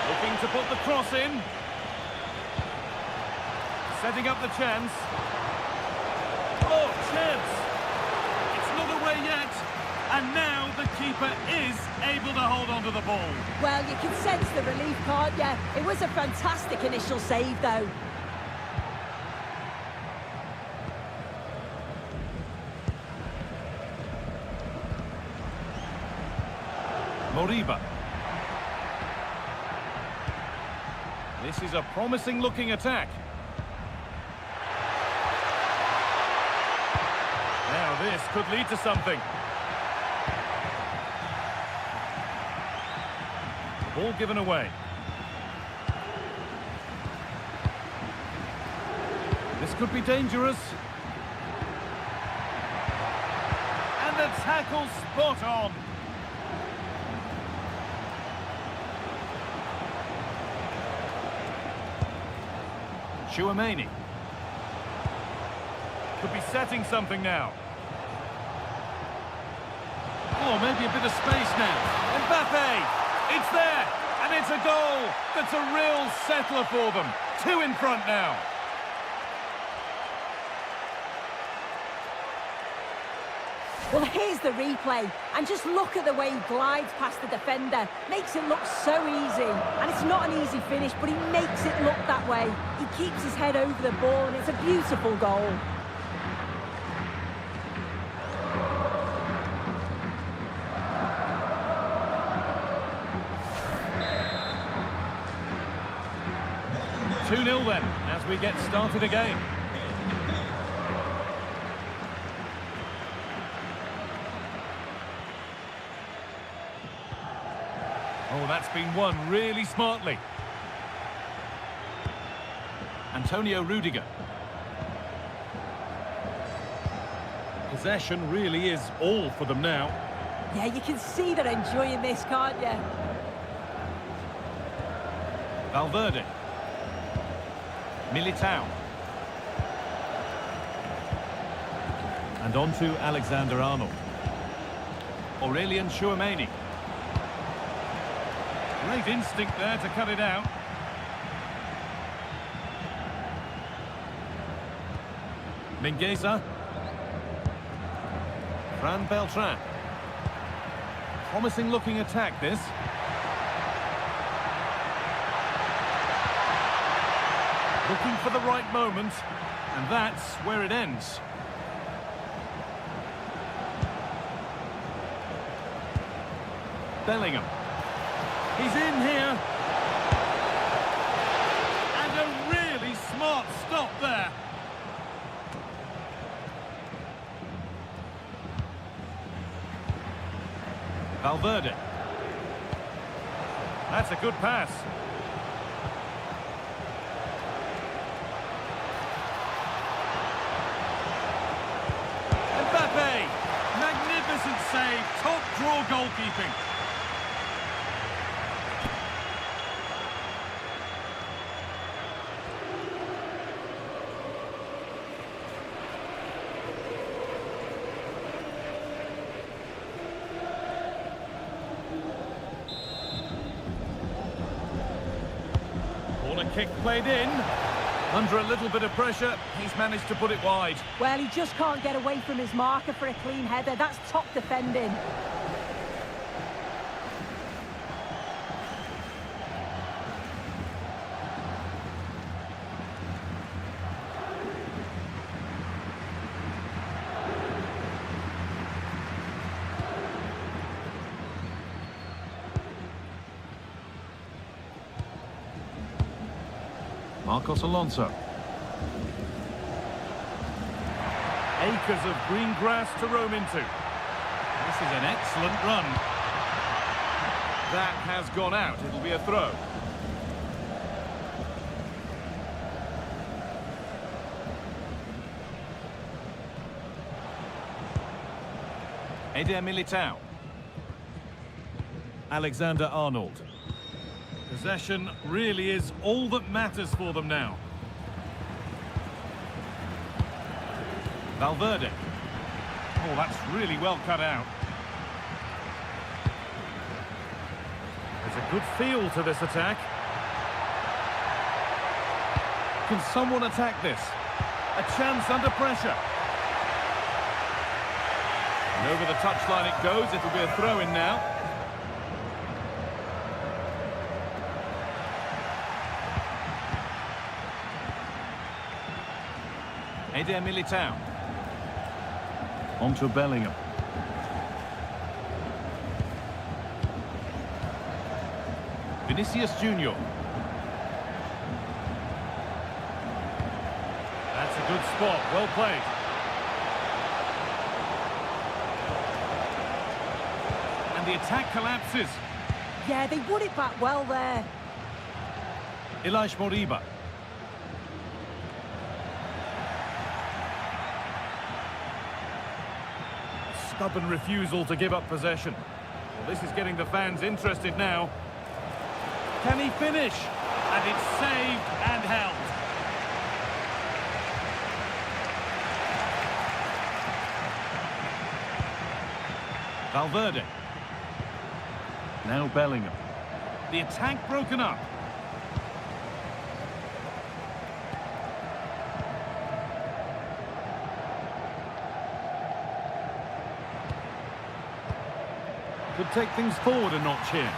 Looking to put the cross in. Setting up the chance. Oh, chance. It's not away yet. And now the keeper is able to hold on to the ball. Well, you can sense the relief, can't you? It was a fantastic initial save, though. Moriba. This is a promising looking attack. This could lead to something. Ball given away. This could be dangerous. And the tackle spot on. Chouameni. Could be setting something now. Oh, maybe a bit of space now. Mbappe! It's there! And it's a goal! That's a real settler for them. 2 in front now. Well, here's the replay, and just look at the way he glides past the defender. Makes it look so easy, and it's not an easy finish, but he makes it look that way. He keeps his head over the ball, and it's a beautiful goal. Two-nil then, as we get started again. Oh, that's been won really smartly. Antonio Rudiger. Possession really is all for them now. Yeah, you can see they're enjoying this, can't you? Valverde. Militao. And on to Alexander-Arnold. Aurelien Chouameni. Great instinct there to cut it out. Mingueza. Fran Beltran. Promising looking attack this. Looking for the right moment, and that's where it ends. Bellingham. He's in here. And a really smart stop there. Valverde. That's a good pass. Mbappe. Magnificent save. Top draw goalkeeping. Kick played in. Under a little bit of pressure, he's managed to put it wide. Well, he just can't get away from his marker for a clean header. That's top defending. Marcos Alonso. Acres of green grass to roam into. This is an excellent run. That has gone out. It'll be a throw. Eder Militao. Alexander-Arnold. Possession really is all that matters for them now. Valverde. Oh, that's really well cut out. There's a good feel to this attack. Can someone attack this? A chance under pressure. And over the touchline it goes. It'll be a throw-in now. Eder Militao. On to Bellingham. Vinicius Junior. That's a good spot. Well played. the attack collapses. Yeah, they won it back well there. Ilaix Moriba. Stubborn refusal to give up possession. Well, this is getting the fans interested now. Can he finish? And it's saved and held. Valverde. Now Bellingham. The attack broken up. Could take things forward a notch here.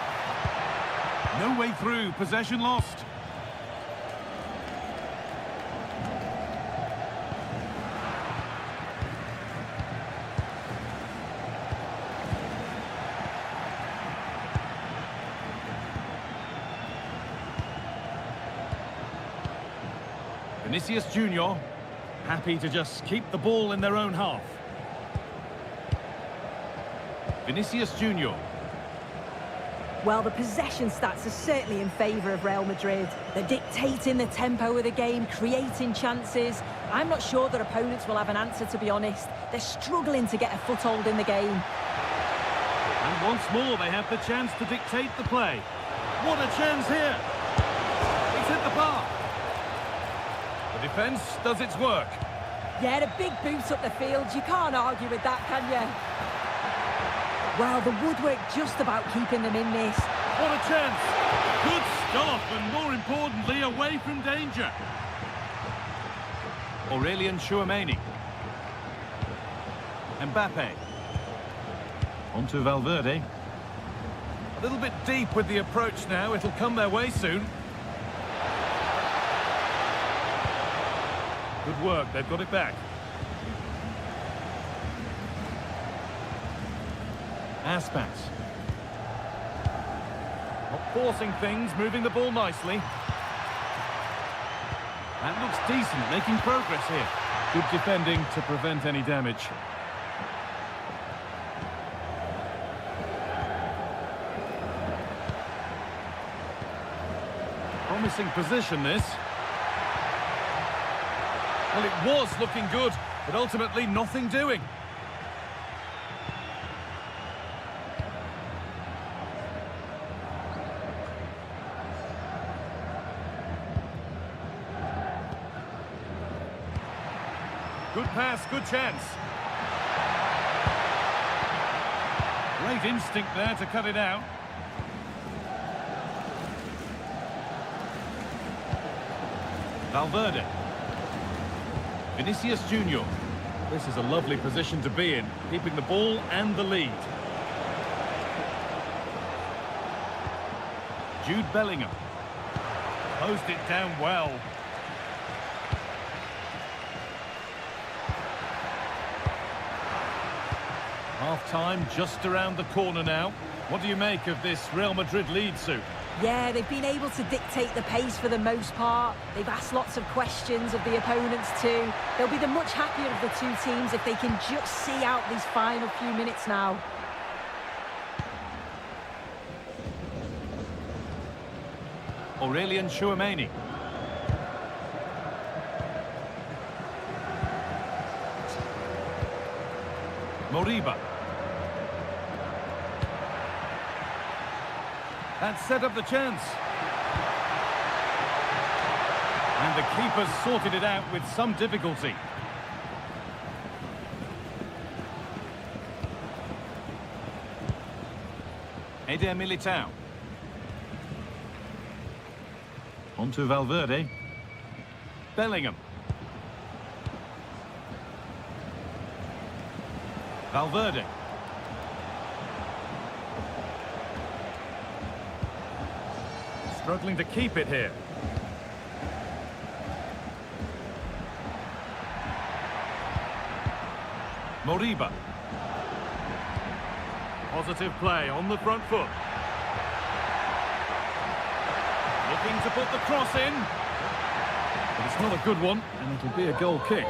No way through, possession lost. Vinicius Junior, happy to just keep the ball in their own half. Vinicius Junior. Well, the possession stats are certainly in favour of Real Madrid. They're dictating the tempo of the game, creating chances. I'm not sure that opponents will have an answer, to be honest. They're struggling to get a foothold in the game. And once more they have the chance to dictate the play. What a chance here! He's hit the bar. The defence does its work. Yeah, the big boot up the field. You can't argue with that, can you? Well, the woodwork just about keeping them in this. What a chance! Good stop, and more importantly, away from danger. Aurelien Tchouameni. Mbappe. On to Valverde. A little bit deep with the approach now. It'll come their way soon. Good work, they've got it back. Aspas. Not forcing things, moving the ball nicely. That looks decent, making progress here. Good defending to prevent any damage. Promising position, this. Well, it was looking good, but ultimately nothing doing. Good pass, good chance. Great instinct there to cut it out. Valverde. Vinicius Junior. This is a lovely position to be in, keeping the ball and the lead. Jude Bellingham. Closed it down well. Half-time just around the corner now. What do you make of this Real Madrid lead, Sue? Yeah, they've been able to dictate the pace for the most part. They've asked lots of questions of the opponents too. They'll be the much happier of the two teams if they can just see out these final few minutes now. Aurelien Tchouameni. Moriba. That set up the chance. And the keeper sorted it out with some difficulty. Eder Militao. On to Valverde. Bellingham. Valverde. Struggling to keep it here. Moriba. Positive play on the front foot. Looking to put the cross in. But it's not a good one, and it'll be a goal kick.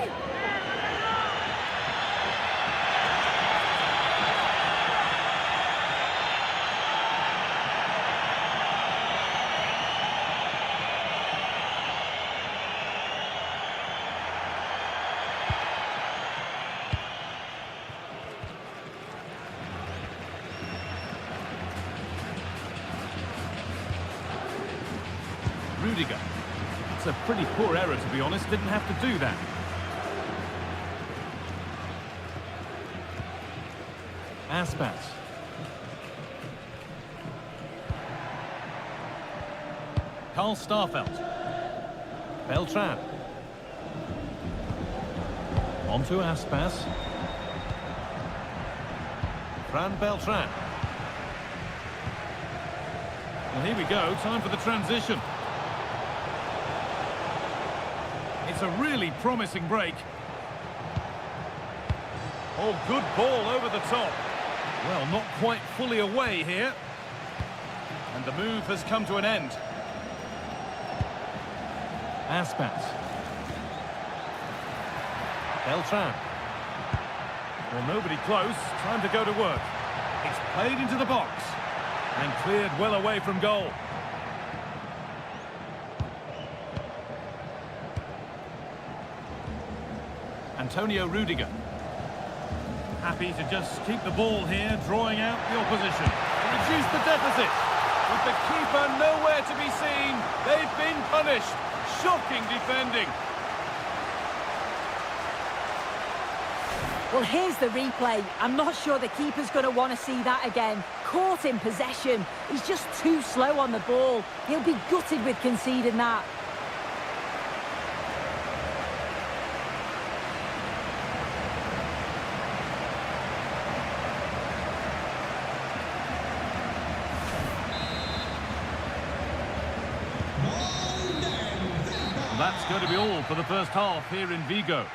Rudiger. It's a pretty poor error, to be honest. Didn't have to do that. Aspas. Karl Starfelt. Beltran. On to Aspas. Fran Beltran. Well, here we go. Time for the transition. It's a really promising break. Oh, good ball over the top. Well, not quite fully away here. And the move has come to an end. Aspas. Beltran. Well, nobody close. Time to go to work. It's played into the box. And cleared well away from goal. Antonio Rudiger. Happy to just keep the ball here, drawing out the opposition. Reduce the deficit. With the keeper nowhere to be seen, they've been punished. Shocking defending. Well, here's the replay. I'm not sure the keeper's going to want to see that again. Caught in possession. He's just too slow on the ball. He'll be gutted with conceding that. Well, that's going to be all for the first half here in Vigo.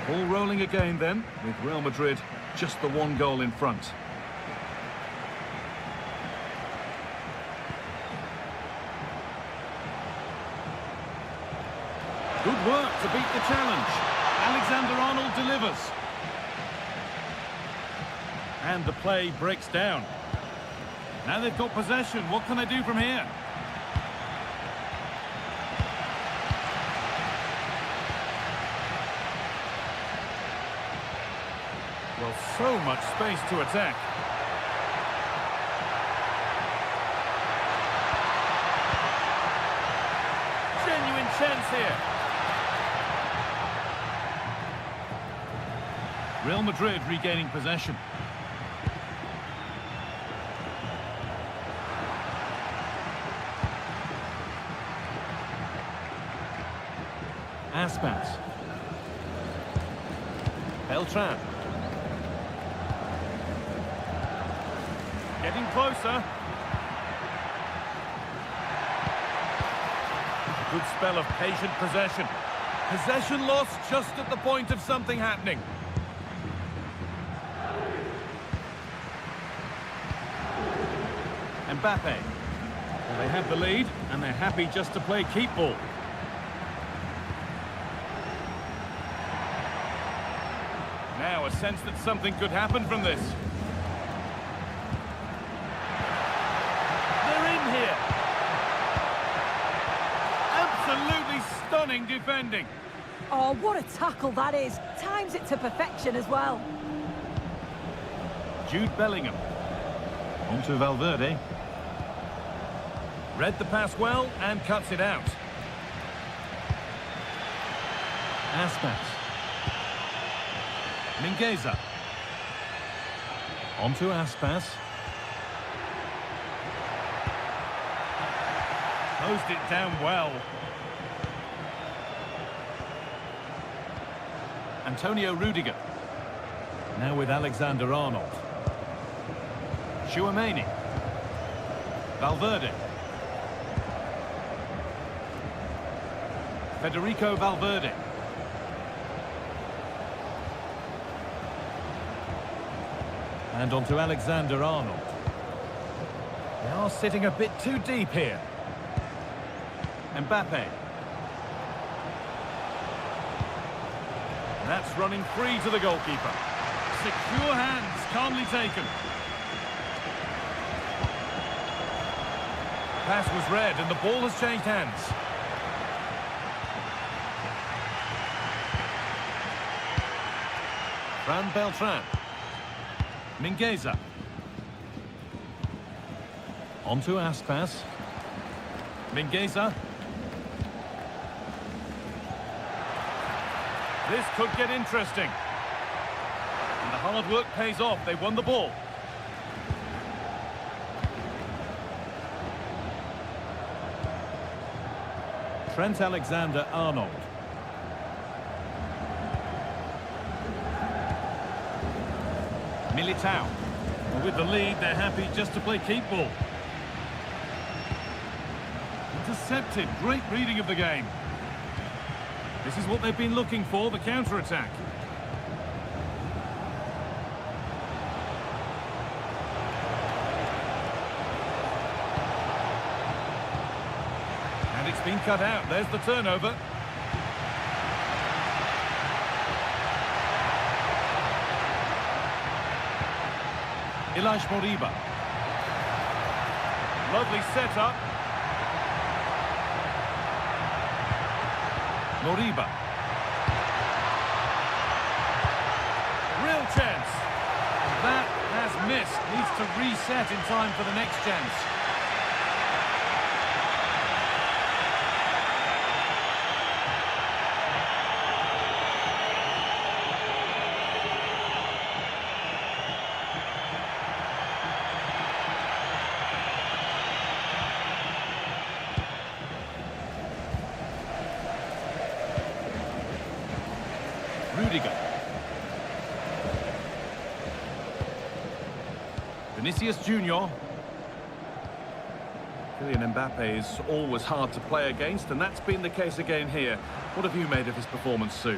All rolling again then, with Real Madrid just the one goal in front. Good work to beat the challenge. Alexander-Arnold delivers. And the play breaks down. Now they've got possession. What can they do from here? Well, so much space to attack. Genuine chance here. Real Madrid regaining possession. Aspas. Beltran. Getting closer. Good spell of patient possession. Possession lost just at the point of something happening. Mbappe. Well, they have the lead, and they're happy just to play keep ball. Now a sense that something could happen from this. Here. Absolutely stunning defending. Oh, what a tackle that is. Times it to perfection as well. Jude Bellingham. On to Valverde. Read the pass well and cuts it out. Aspas. Mingueza. On to Aspas. Closed it down well. Antonio Rudiger. Now with Alexander-Arnold. Tchouaméni. Valverde. Federico Valverde. And on to Alexander-Arnold. They are sitting a bit too deep here. Mbappe. That's running free to the goalkeeper. Secure hands, calmly taken. Pass was read and the ball has changed hands. Fran Beltran. Mingueza. On to Aspas. Mingueza. This could get interesting. And the hard work pays off. They won the ball. Trent Alexander-Arnold. Militao. And with the lead, they're happy just to play keep ball. Intercepted. Great reading of the game. This is what they've been looking for, the counter-attack. And it's been cut out. There's the turnover. Ilaix Moriba. Lovely setup. Moriba. Real chance. That has missed. Needs to reset in time for the next chance. Rudiger. Vinicius Junior. Kylian Mbappe is always hard to play against, and that's been the case again here. What have you made of his performance, Sue?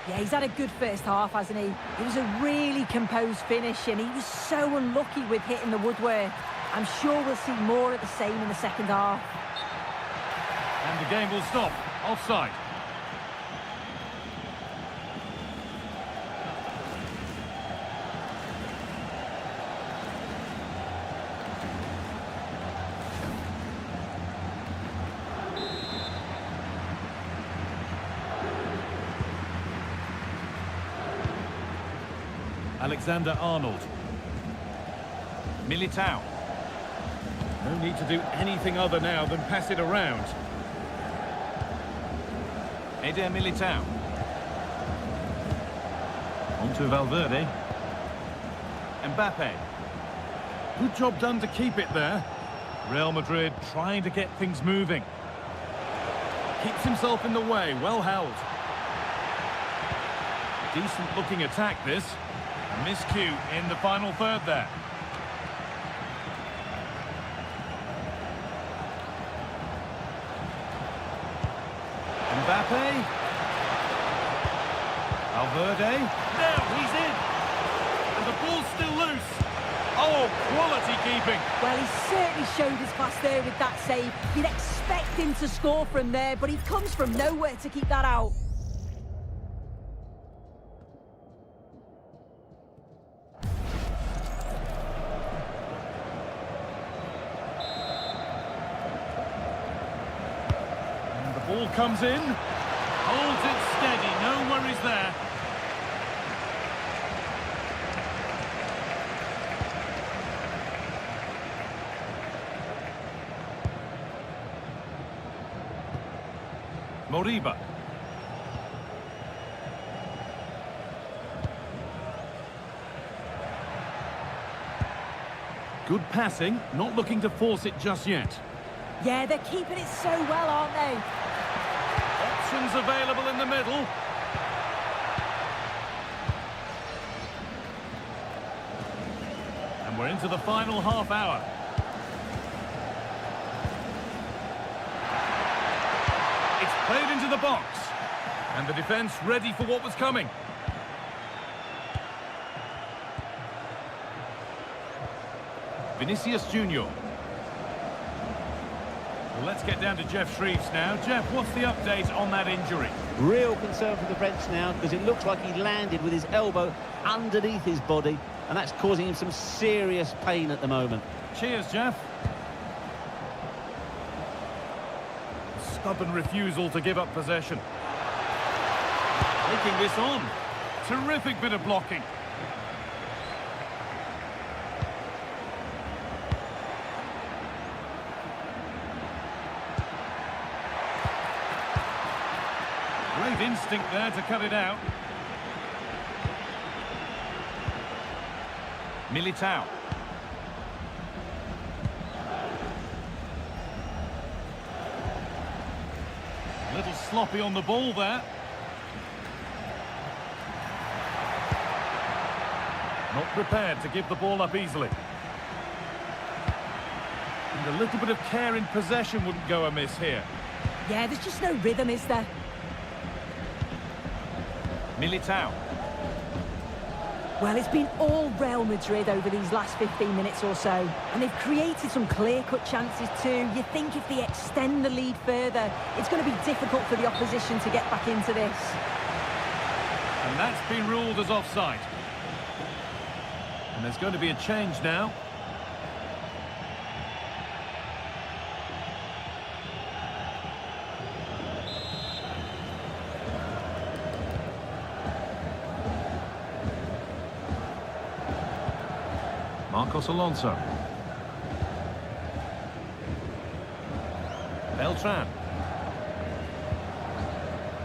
Yeah, he's had a good first half, hasn't he? It was a really composed finish, and he was so unlucky with hitting the woodwork. I'm sure we'll see more of the same in the second half. And the game will stop. Offside. Alexander-Arnold. Militao. No need to do anything other now than pass it around. Eder Militao. On to Valverde. Mbappe. Good job done to keep it there. Real Madrid trying to get things moving. Keeps himself in the way, well held. Decent looking attack this. A miscue in the final third there. Mbappe. Valverde. Now he's in. And the ball's still loose. Oh, quality keeping. Well, he certainly showed his class there with that save. You'd expect him to score from there, but he comes from nowhere to keep that out. Ball comes in, holds it steady, no worries there. Moriba. Good passing, not looking to force it just yet. Yeah, they're keeping it so well, aren't they? Options available in the middle. And we're into the final half hour. It's played into the box. And the defence ready for what was coming. Vinicius Junior. Well, let's get down to Jeff Shreves now. Jeff, what's the update on that injury? Real concern for the French now, because it looks like he landed with his elbow underneath his body, and that's causing him some serious pain at the moment. Cheers, Jeff. Stubborn refusal to give up possession. Taking this on. Terrific bit of blocking. Great instinct there to cut it out. Militao. A little sloppy on the ball there. Not prepared to give the ball up easily. And a little bit of care in possession wouldn't go amiss here. Yeah, there's just no rhythm, is there? Militao. Well, it's been all Real Madrid over these last 15 minutes or so, and they've created some clear-cut chances too. You think if they extend the lead further, it's going to be difficult for the opposition to get back into this. And that's been ruled as offside. And there's going to be a change now. Marcos Alonso. Beltran.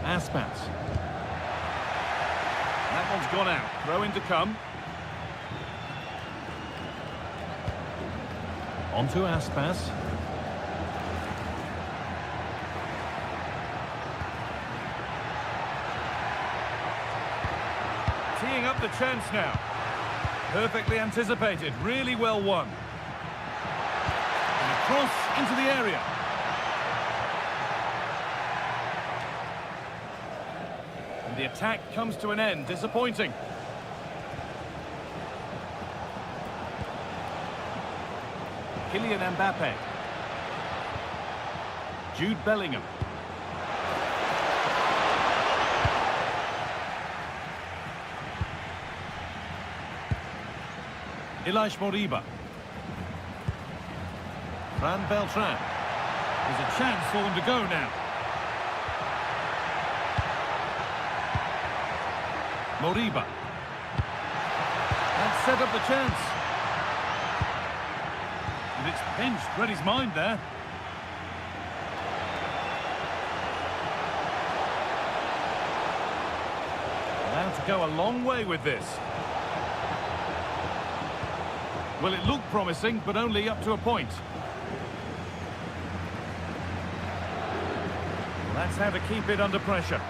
Aspas. That one's gone out. Throw in to come. On to Aspas. Teeing up the chance now. Perfectly anticipated, really well won. And a cross into the area. And the attack comes to an end, disappointing. Kylian Mbappe. Jude Bellingham. Ilaix Moriba. Fran Beltran. There's a chance for them to go now. Moriba. And set up the chance. And it's pinched, read his mind there. Allowed to go a long way with this. Well, it looked promising, but only up to a point. Well, that's how to keep it under pressure.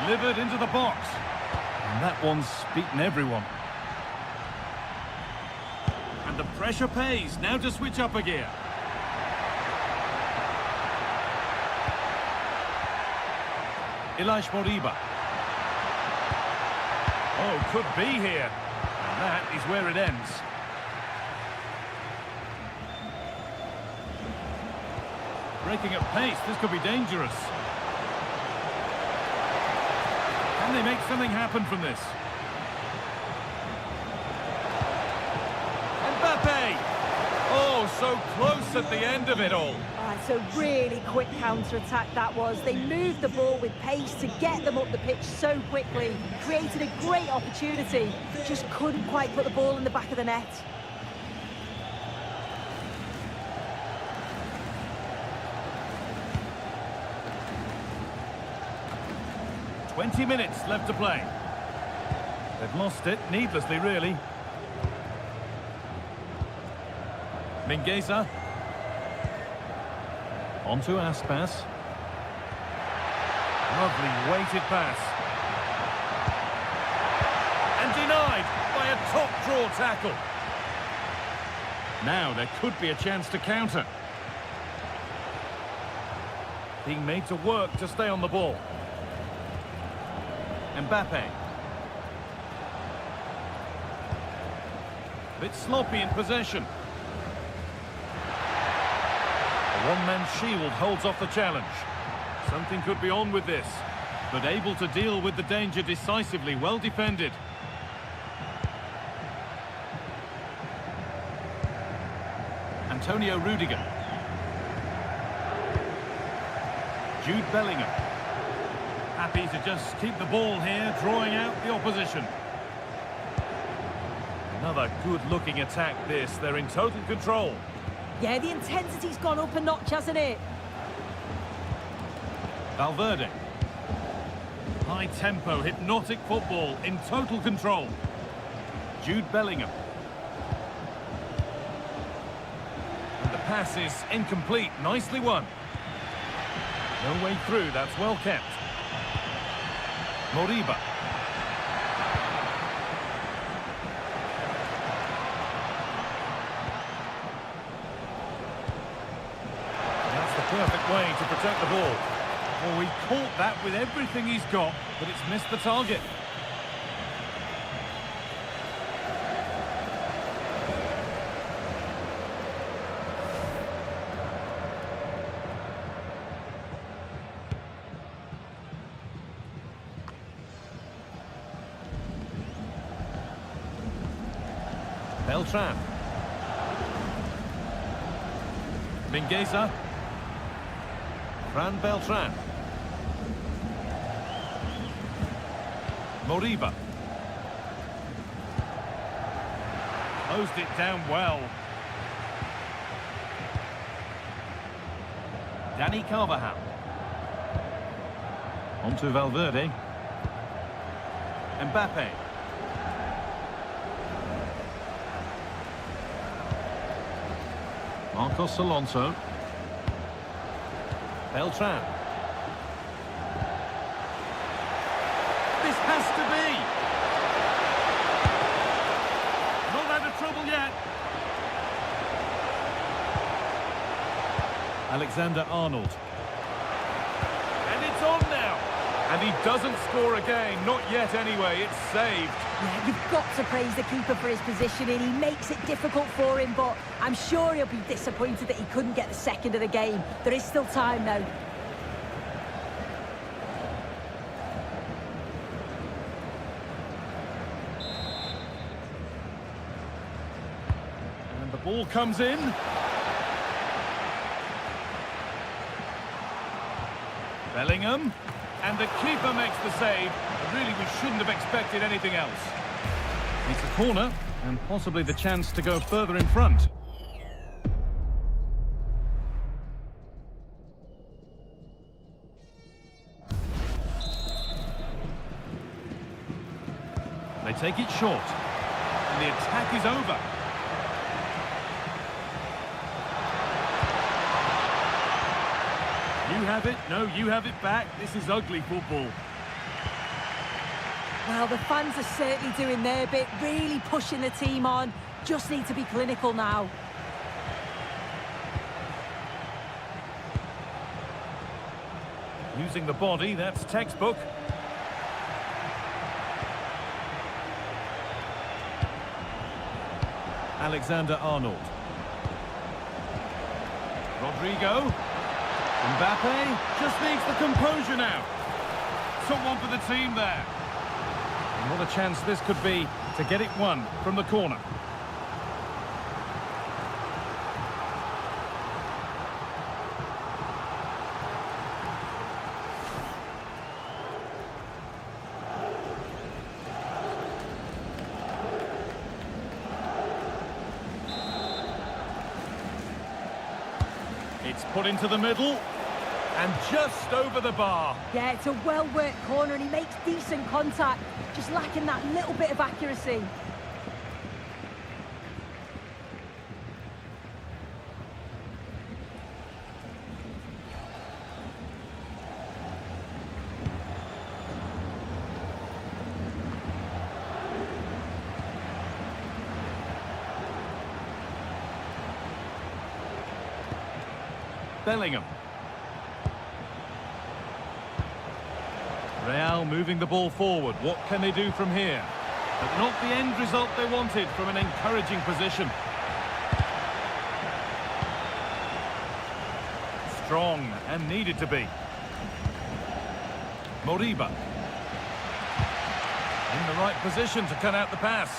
Delivered into the box. And that one's beaten everyone. And the pressure pays. Now to switch up a gear. Ilaix Moriba. Oh, could be here. And that is where it ends. Breaking at pace, this could be dangerous. Can they make something happen from this? Mbappe! Oh, so close at the end of it all. It's a really quick counter-attack that was. They moved the ball with pace to get them up the pitch so quickly. Created a great opportunity. Just couldn't quite put the ball in the back of the net. "20 minutes left to play." They've lost it, needlessly really. Mingueza. On to Aspas. Lovely weighted pass. And denied by a top-draw tackle. Now there could be a chance to counter. Being made to work to stay on the ball. Mbappe. Bit sloppy in possession. A one-man shield holds off the challenge. Something could be on with this, but able to deal with the danger decisively, well defended. Antonio Rudiger. Jude Bellingham. Happy to just keep the ball here, drawing out the opposition. Another good-looking attack this. They're in total control. Yeah, the intensity's gone up a notch, hasn't it? Valverde. High tempo, hypnotic football in total control. Jude Bellingham. And the pass is incomplete. Nicely won. No way through. That's well kept. Moriba. That's the perfect way to protect the ball. Well, he caught that with everything he's got, but it's missed the target. Beltran. Mingueza. Fran Beltran. Moriba. Closed it down well. Dani Carvajal. On to Valverde. Mbappe. Marcos Alonso. Beltran. This has to be. Not out of trouble yet. Alexander-Arnold. And it's on now. And he doesn't score again. Not yet anyway. It's saved. Yeah, you've got to praise the keeper for his positioning. He makes it difficult for him, but I'm sure he'll be disappointed that he couldn't get the second of the game. There is still time now. And the ball comes in. Bellingham. And the keeper makes the save. Really, we shouldn't have expected anything else. It's a corner, and possibly the chance to go further in front. They take it short. And the attack is over. You have it. No, you have it back. This is ugly football. Well, the fans are certainly doing their bit, really pushing the team on. Just need to be clinical now. Using the body, that's textbook. Alexander-Arnold. Rodrigo. Mbappe just needs the composure now. Someone for the team there. And what a chance this could be to get it won from the corner. It's put into the middle. And just over the bar. Yeah, it's a well-worked corner and he makes decent contact. Just lacking that little bit of accuracy. Bellingham. Real moving the ball forward. What can they do from here? But not the end result they wanted from an encouraging position. Strong and needed to be. Moriba. In the right position to cut out the pass.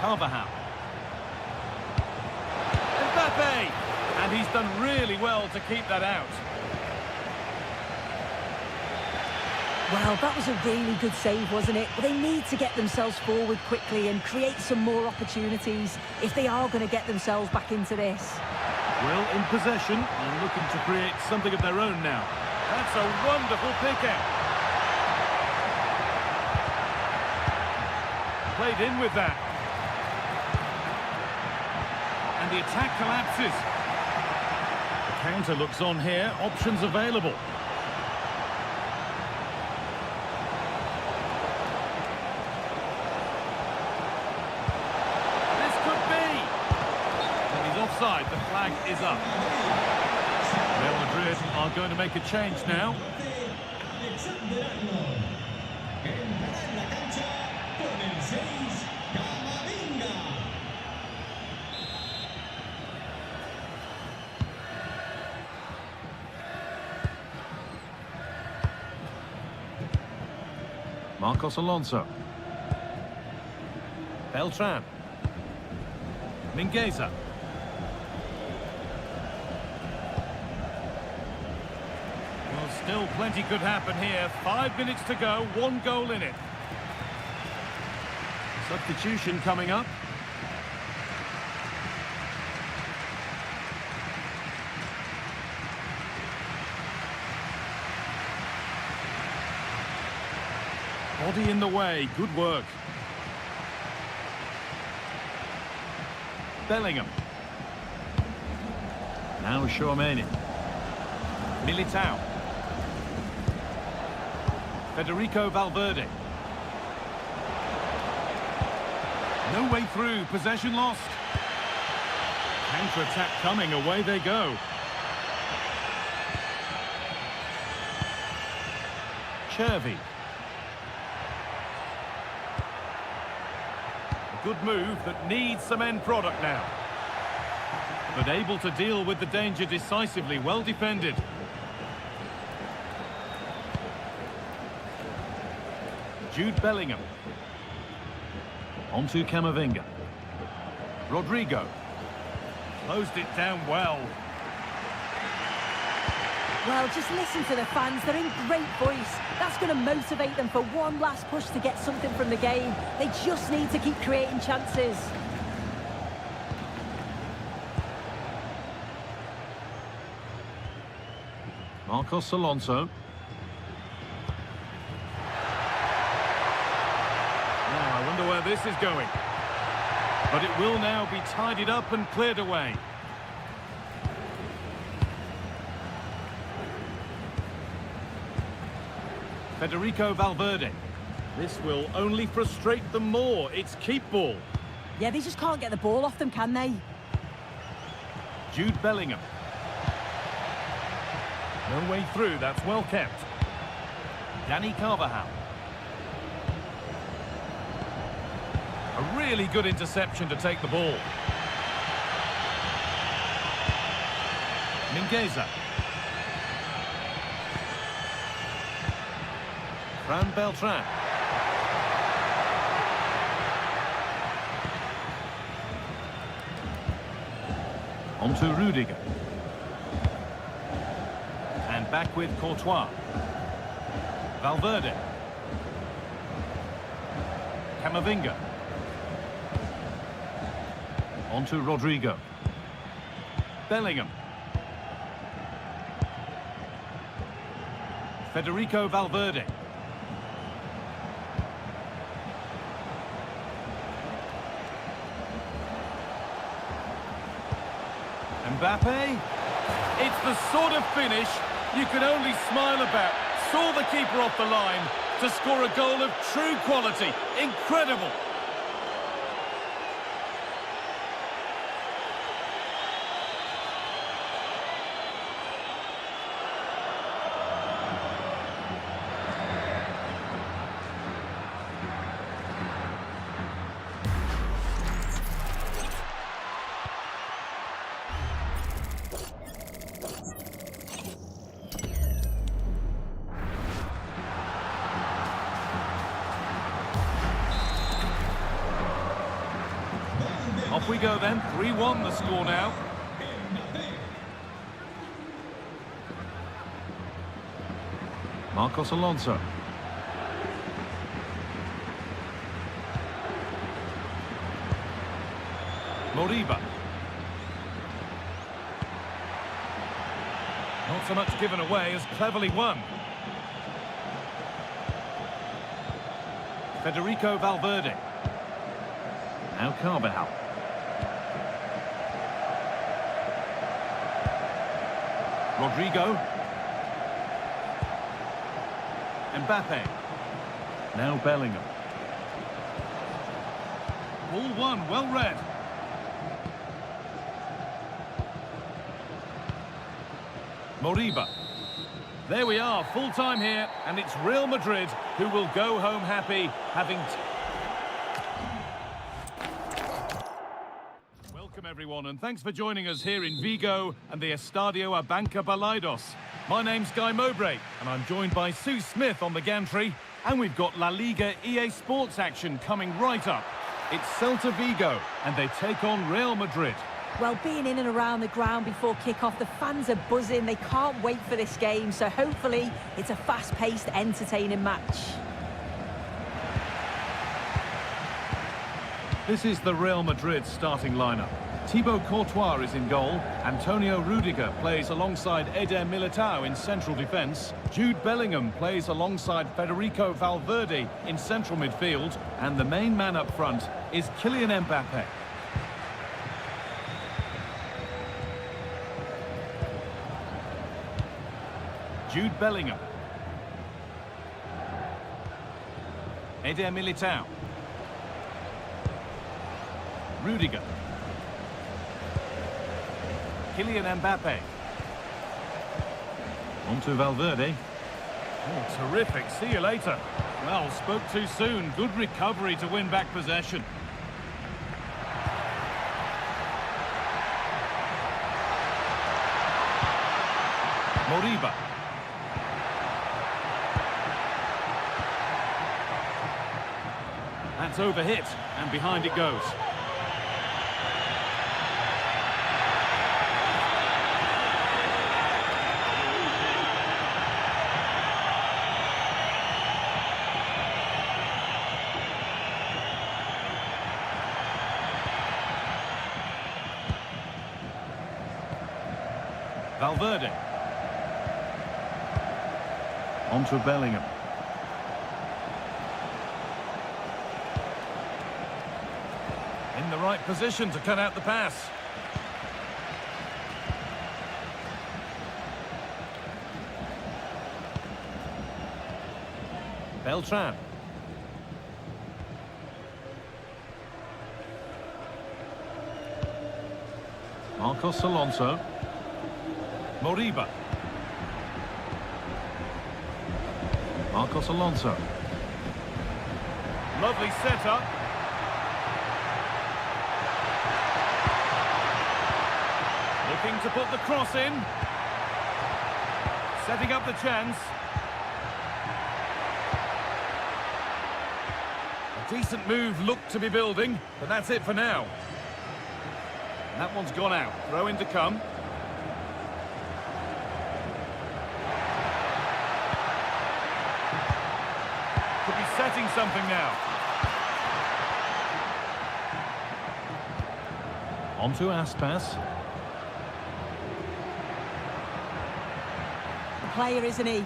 Carvajal. Mbappe! And he's done really well to keep that out. Well, that was a really good save, wasn't it? But they need to get themselves forward quickly and create some more opportunities if they are going to get themselves back into this. Well, in possession and looking to create something of their own now. That's a wonderful pick-out. Played in with that. And the attack collapses. The counter looks on here. Options available. This could be. And he's offside. The flag is up. Real Madrid are going to make a change now. Marcos Alonso. Beltran. Mingueza. Well, still plenty could happen here. 5 minutes to go, 1 goal in it. Substitution coming up. Body in the way, good work. Bellingham. Now Tchouaméni. Militao. Federico Valverde. No way through, possession lost. Counter-attack coming, away they go. Chervi. A good move that needs some end product now. But able to deal with the danger decisively, well defended. Jude Bellingham. On to Camavinga. Rodrigo. Closed it down well. Well, just listen to the fans. They're in great voice. That's going to motivate them for one last push to get something from the game. They just need to keep creating chances. Marcos Alonso. Now, I wonder where this is going. But it will now be tidied up and cleared away. Federico Valverde. This will only frustrate them more. It's keep ball. Yeah, they just can't get the ball off them, can they? Jude Bellingham. No way through, that's well kept. Dani Carvajal. A really good interception to take the ball. Mingueza. Fran Beltran. On to Rudiger. And back with Courtois. Valverde. Camavinga. On to Rodrigo. Bellingham. Federico Valverde. Mbappe. It's the sort of finish you can only smile about. Saw the keeper off the line to score a goal of true quality. Incredible. Off we go then, 3-1 the score now. Marcos Alonso. Moriba. Not so much given away as cleverly won. Federico Valverde. Now Carvajal. Rodrigo. Mbappe. Now Bellingham. Ball one, well read. Moriba. There we are, full time here, and it's Real Madrid who will go home happy, having... Welcome everyone, and thanks for joining us here in Vigo and the Estadio Abanca Balaidos. My name's Guy Mowbray, and I'm joined by Sue Smith on the gantry, and we've got La Liga EA Sports action coming right up. It's Celta Vigo, and they take on Real Madrid. Well, being in and around the ground before kick-off, the fans are buzzing. They can't wait for this game, so hopefully it's a fast-paced, entertaining match. This is the Real Madrid starting lineup. Thibaut Courtois is in goal. Antonio Rudiger plays alongside Eder Militao in central defence. Jude Bellingham plays alongside Federico Valverde in central midfield. And the main man up front is Kylian Mbappe. Jude Bellingham. Eder Militao. Rudiger. Kylian Mbappe. On to Valverde. Oh, terrific. See you later. Well, spoke too soon. Good recovery to win back possession. Moriba. That's overhit, and behind it goes. Valverde. On to Bellingham. In the right position to cut out the pass. Beltran. Marcos Alonso. Moriba. Marcos Alonso. Lovely setup. Looking to put the cross in. Setting up the chance. A decent move looked to be building, but that's it for now. And that one's gone out. Throw in to come. Could be setting something now. On to Aspas. Player, isn't he?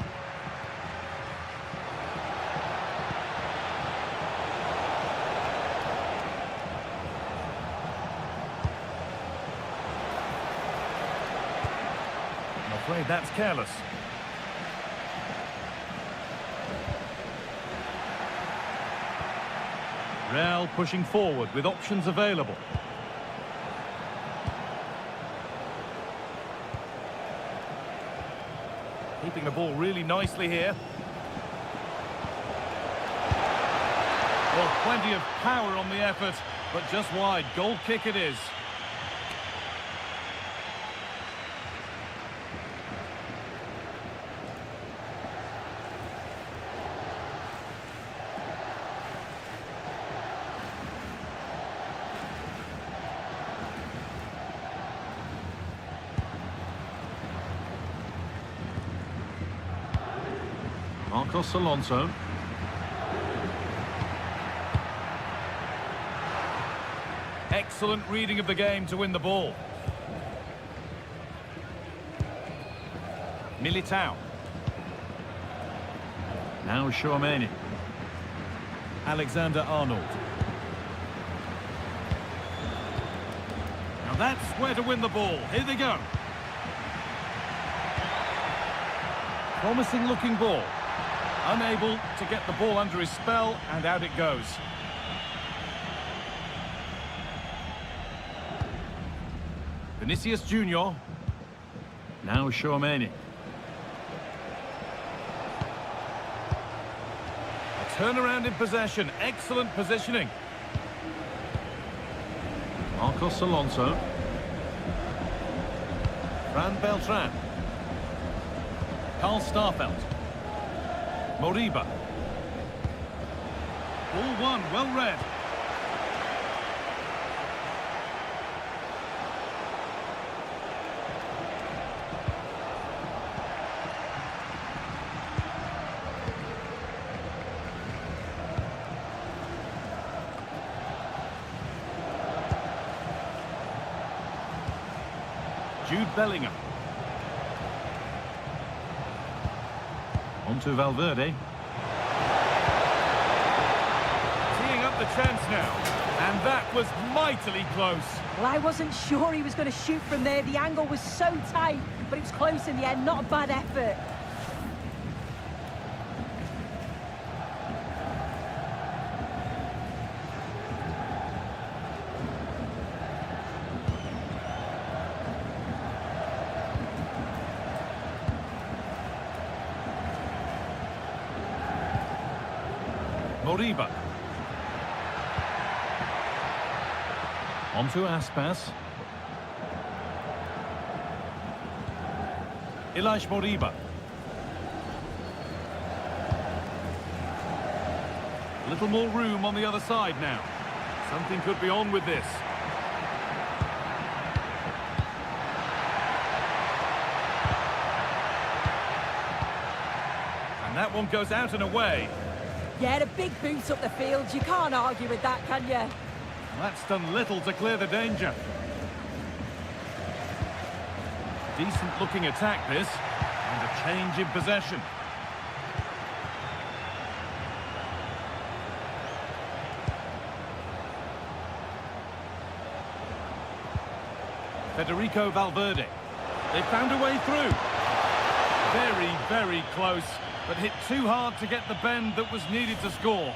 I'm afraid that's careless. Real pushing forward with options available. Keeping the ball really nicely here. Well, plenty of power on the effort, but just wide. Goal kick it is. Marcos Alonso. Excellent reading of the game to win the ball. Militao. Now Chouameni. Alexander-Arnold. Now that's where to win the ball. Here they go. Promising looking ball. Unable to get the ball under his spell, and out it goes. Vinicius Junior. Now Chouameni. A turnaround in possession. Excellent positioning. Marcos Alonso. Fran Beltran. Karl Starfelt. Moriba. Ball one, well read. Jude Bellingham. On to Valverde. Teeing up the chance now. And that was mightily close. Well, I wasn't sure he was going to shoot from there. The angle was so tight, but it was close in the end. Not a bad effort. Moriba. On to Aspas. Ilaix Moriba. A little more room on the other side now. Something could be on with this. And that one goes out and away. Yeah, a big boot up the field. You can't argue with that, can you? That's done little to clear the danger. Decent looking attack this, and a change in possession. Federico Valverde. They found a way through. Very, very close, but hit too hard to get the bend that was needed to score.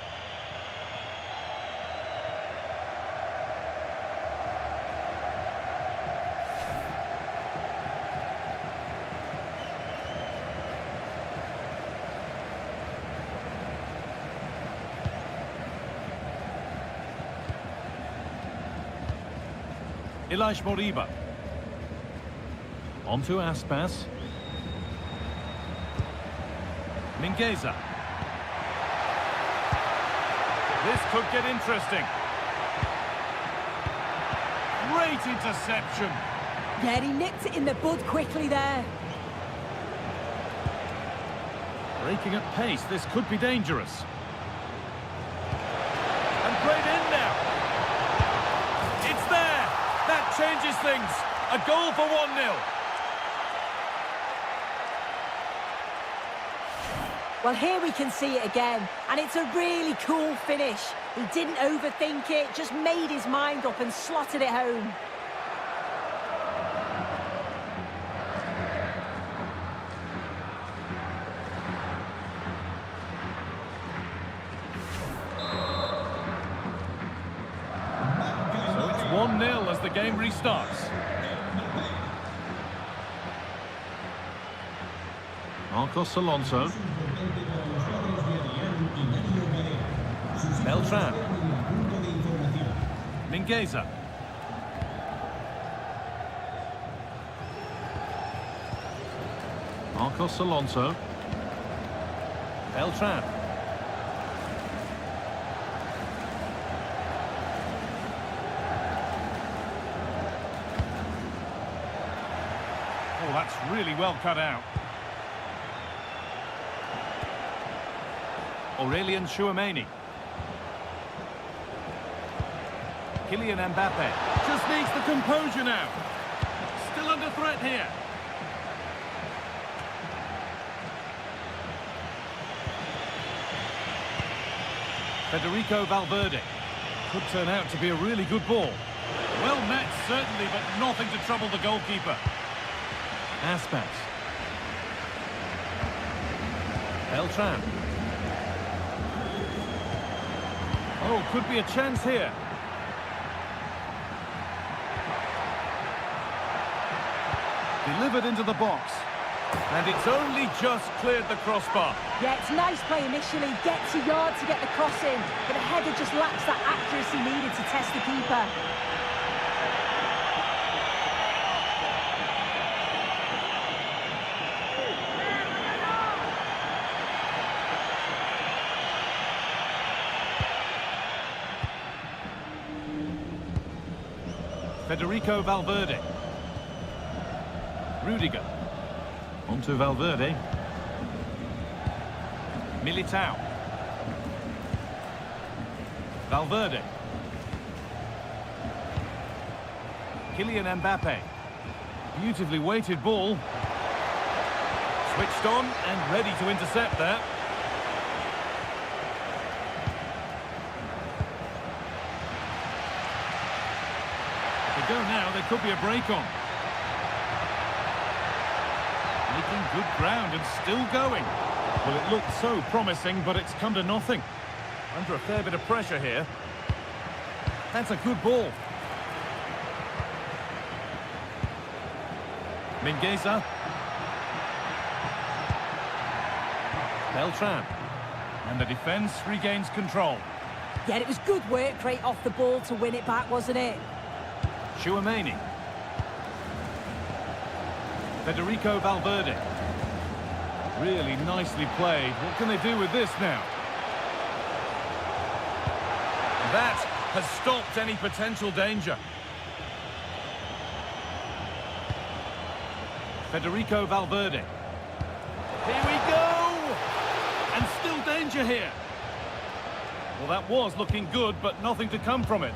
Ilaix Moriba. On to Aspas. Mingueza. This could get interesting. Great interception. Yeah, he nipped it in the bud quickly there. Breaking at pace, this could be dangerous. And played in now. It's there. That changes things. A goal for 1-0. Well, here we can see it again, and it's a really cool finish. He didn't overthink it, just made his mind up and slotted it home. So it's 1-0 as the game restarts. Marcos Alonso. Beltran. Mingueza. Marcos Alonso. Beltran. Oh, that's really well cut out. Aurelian Chouameni. Kylian Mbappe. Just needs the composure now. Still under threat here. Federico Valverde. Could turn out to be a really good ball. Well met, certainly, but nothing to trouble the goalkeeper. Aspas. Beltran. Oh, could be a chance here. Delivered into the box. And it's only just cleared the crossbar. Yeah, it's nice play initially, gets a yard to get the cross in, but the header just lacks that accuracy needed to test the keeper. Federico Valverde. Rudiger. Onto Valverde. Militao. Valverde. Kylian Mbappe. Beautifully weighted ball. Switched on and ready to intercept there. If they go now, there could be a break on. Making good ground and still going. Well, it looked so promising, but it's come to nothing. Under a fair bit of pressure here. That's a good ball. Mingueza. Beltran. And the defence regains control. Yeah, it was good work rate off the ball to win it back, wasn't it? Chouameni. Federico Valverde. Really nicely played. What can they do with this now? That has stopped any potential danger. Federico Valverde. Here we go! And still danger here. Well, that was looking good, but nothing to come from it.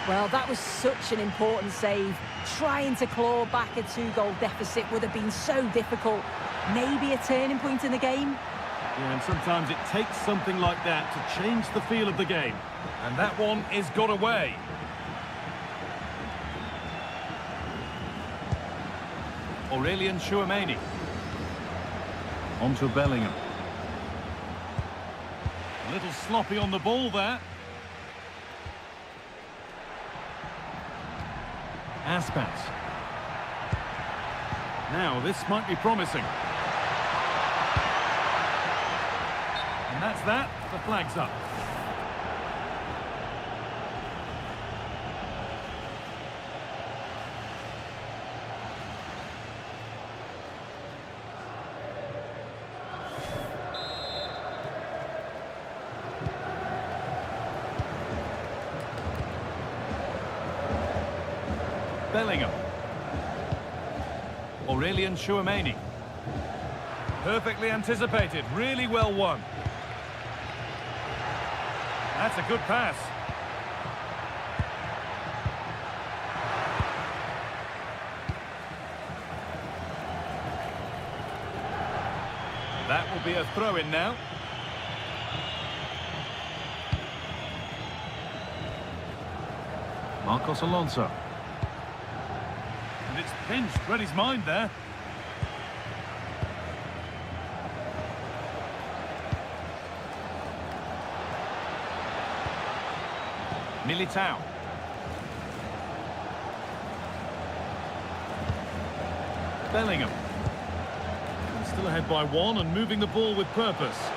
Well, that was such an important save. Trying to claw back a 2-goal deficit would have been so difficult. Maybe a turning point in the game. Yeah, and sometimes it takes something like that to change the feel of the game. And that one is got away. Aurelian Chouameni. Onto Bellingham. A little sloppy on the ball there. Aspas. Now, this might be promising. And that's that. The flag's up. Bellingham. Aurelian Chouameni. Perfectly anticipated. Really well won. That's a good pass. That will be a throw-in now. Marcos Alonso. And it's pinched. Read his mind there. Militao. Bellingham. And still ahead by one and moving the ball with purpose.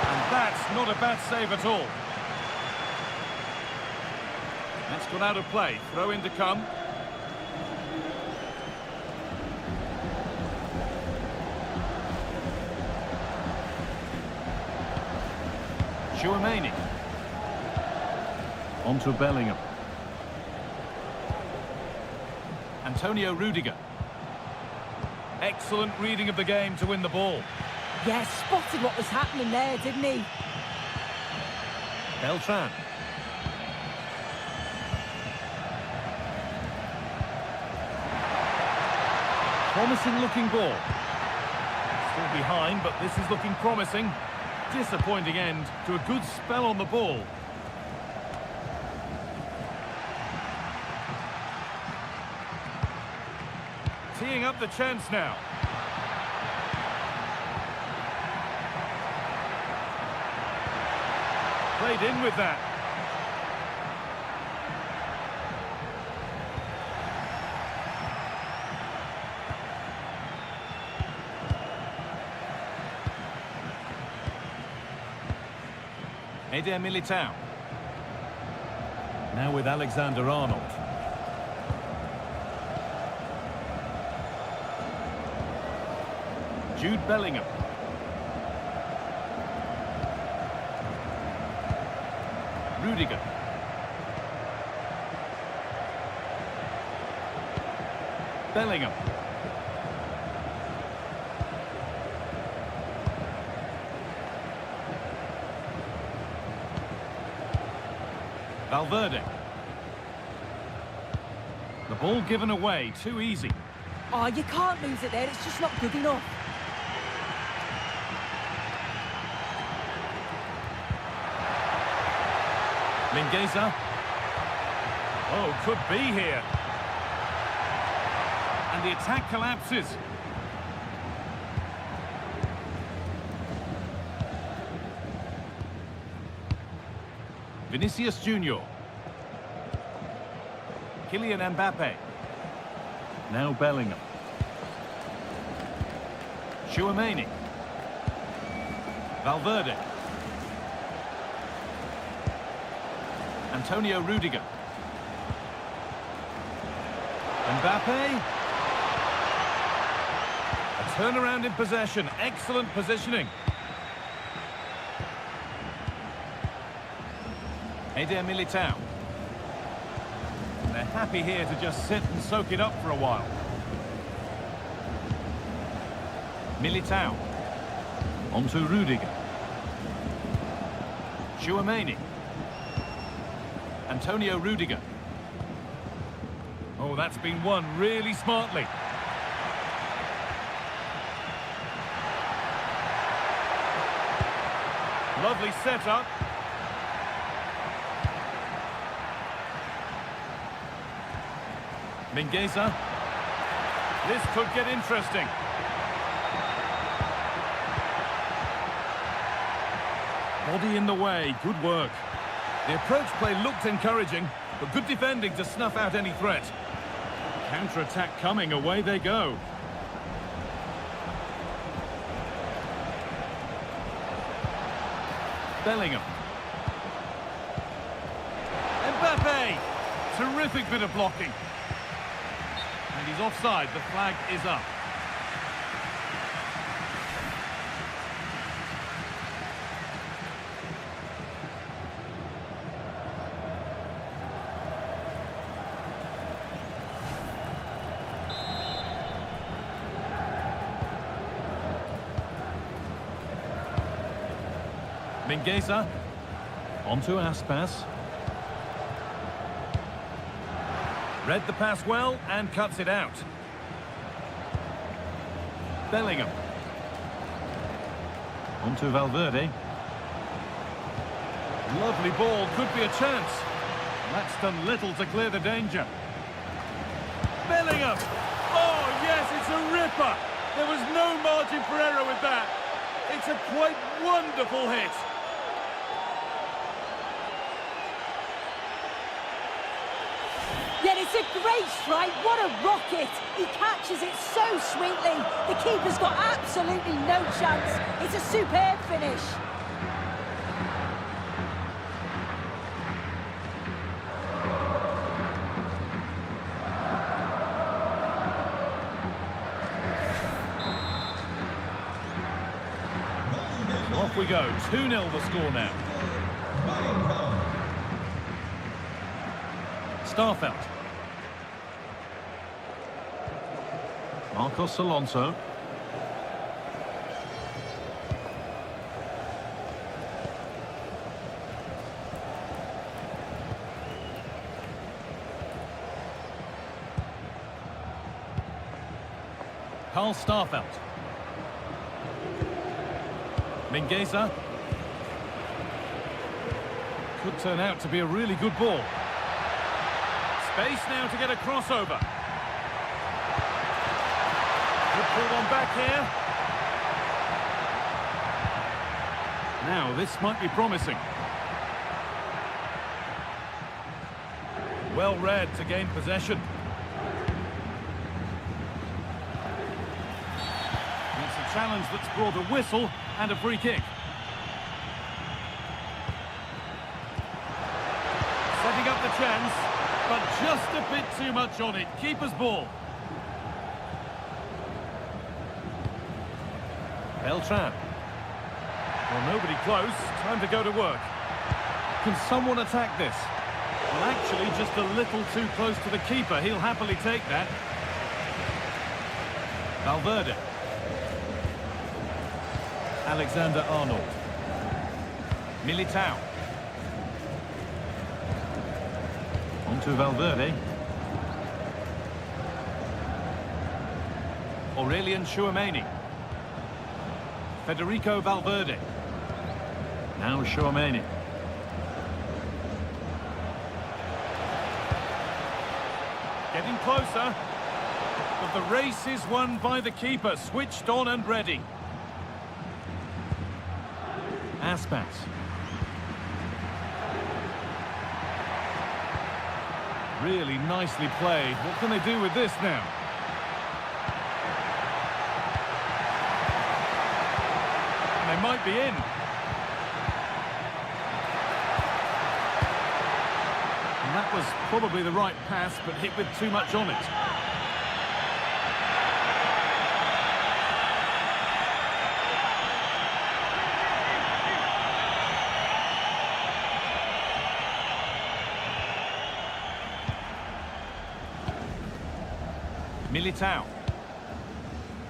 And that's not a bad save at all. That's gone out of play. Throw in to come. Chouameni. Onto Bellingham. Antonio Rudiger. Excellent reading of the game to win the ball. Yeah, spotted what was happening there, didn't he? Beltran. Promising looking ball. Still behind, but this is looking promising. Disappointing end to a good spell on the ball. Teeing up the chance now. Played in with that. Eder Militao. Now with Alexander-Arnold. Jude Bellingham. Rudiger. Bellingham. Valverde. The ball given away, too easy. Oh, you can't lose it there, it's just not good enough. Mingueza. Oh, could be here. And the attack collapses. Vinicius Junior. Kylian Mbappe. Now Bellingham. Tchouaméni. Valverde. Antonio Rudiger. Mbappe. A turnaround in possession. Excellent positioning. Eder Militao. They're happy here to just sit and soak it up for a while. Militao. On to Rudiger. Tchouaméni. Antonio Rudiger. Oh, that's been won really smartly. Lovely setup. Mingueza. This could get interesting. Body in the way, good work. The approach play looked encouraging, but good defending to snuff out any threat. Counter-attack coming, away they go. Bellingham. Mbappe! Terrific bit of blocking. And he's offside, the flag is up. Mingueza. Onto Aspas. Read the pass well and cuts it out. Bellingham. Onto Valverde. Lovely ball, could be a chance. That's done little to clear the danger. Bellingham! Oh yes, it's a ripper! There was no margin for error with that. It's a quite wonderful hit. Yet it's a great strike, what a rocket! He catches it so sweetly, the keeper's got absolutely no chance. It's a superb finish. Off we go, 2-0 the score now. Starfelt. Marcos Alonso. Karl Starfelt. Mingueza. Could turn out to be a really good ball. Space now to get a crossover. Good pull on back here. Now, this might be promising. Well read to gain possession. It's a challenge that's brought a whistle and a free kick. Setting up the chance, but just a bit too much on it. Keeper's ball. Beltran. Well, nobody close. Time to go to work. Can someone attack this? Well, actually, just a little too close to the keeper. He'll happily take that. Valverde. Alexander-Arnold. Militao. On to Valverde. Aurelien Tchouameni. Federico Valverde. Now Tchouameni. Getting closer. But the race is won by the keeper. Switched on and ready. Aspas. Really nicely played. What can they do with this now? And they might be in. And that was probably the right pass, but hit with too much on it. Militao.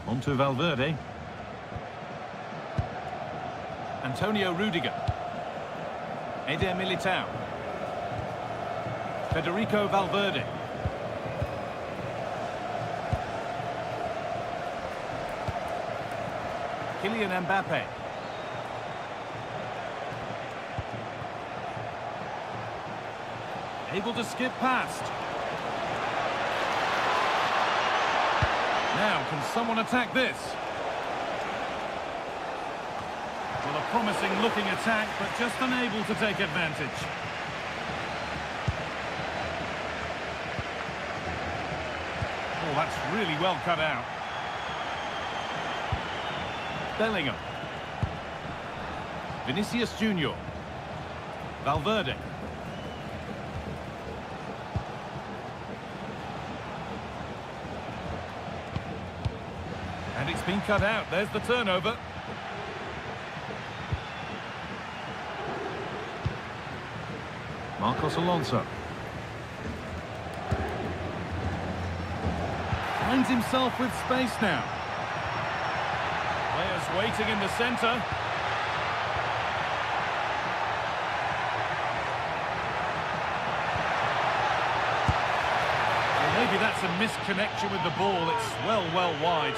On to Valverde. Antonio Rudiger. Eder Militao. Federico Valverde. Kylian Mbappe. Able to skip past. Now, can someone attack this? Well, a promising looking attack, but just unable to take advantage. Oh, that's really well cut out. Bellingham. Vinicius Junior. Valverde. And it's been cut out. There's the turnover. Marcos Alonso. Finds himself with space now. Players waiting in the centre. Well, maybe that's a misconnection with the ball. It's well wide.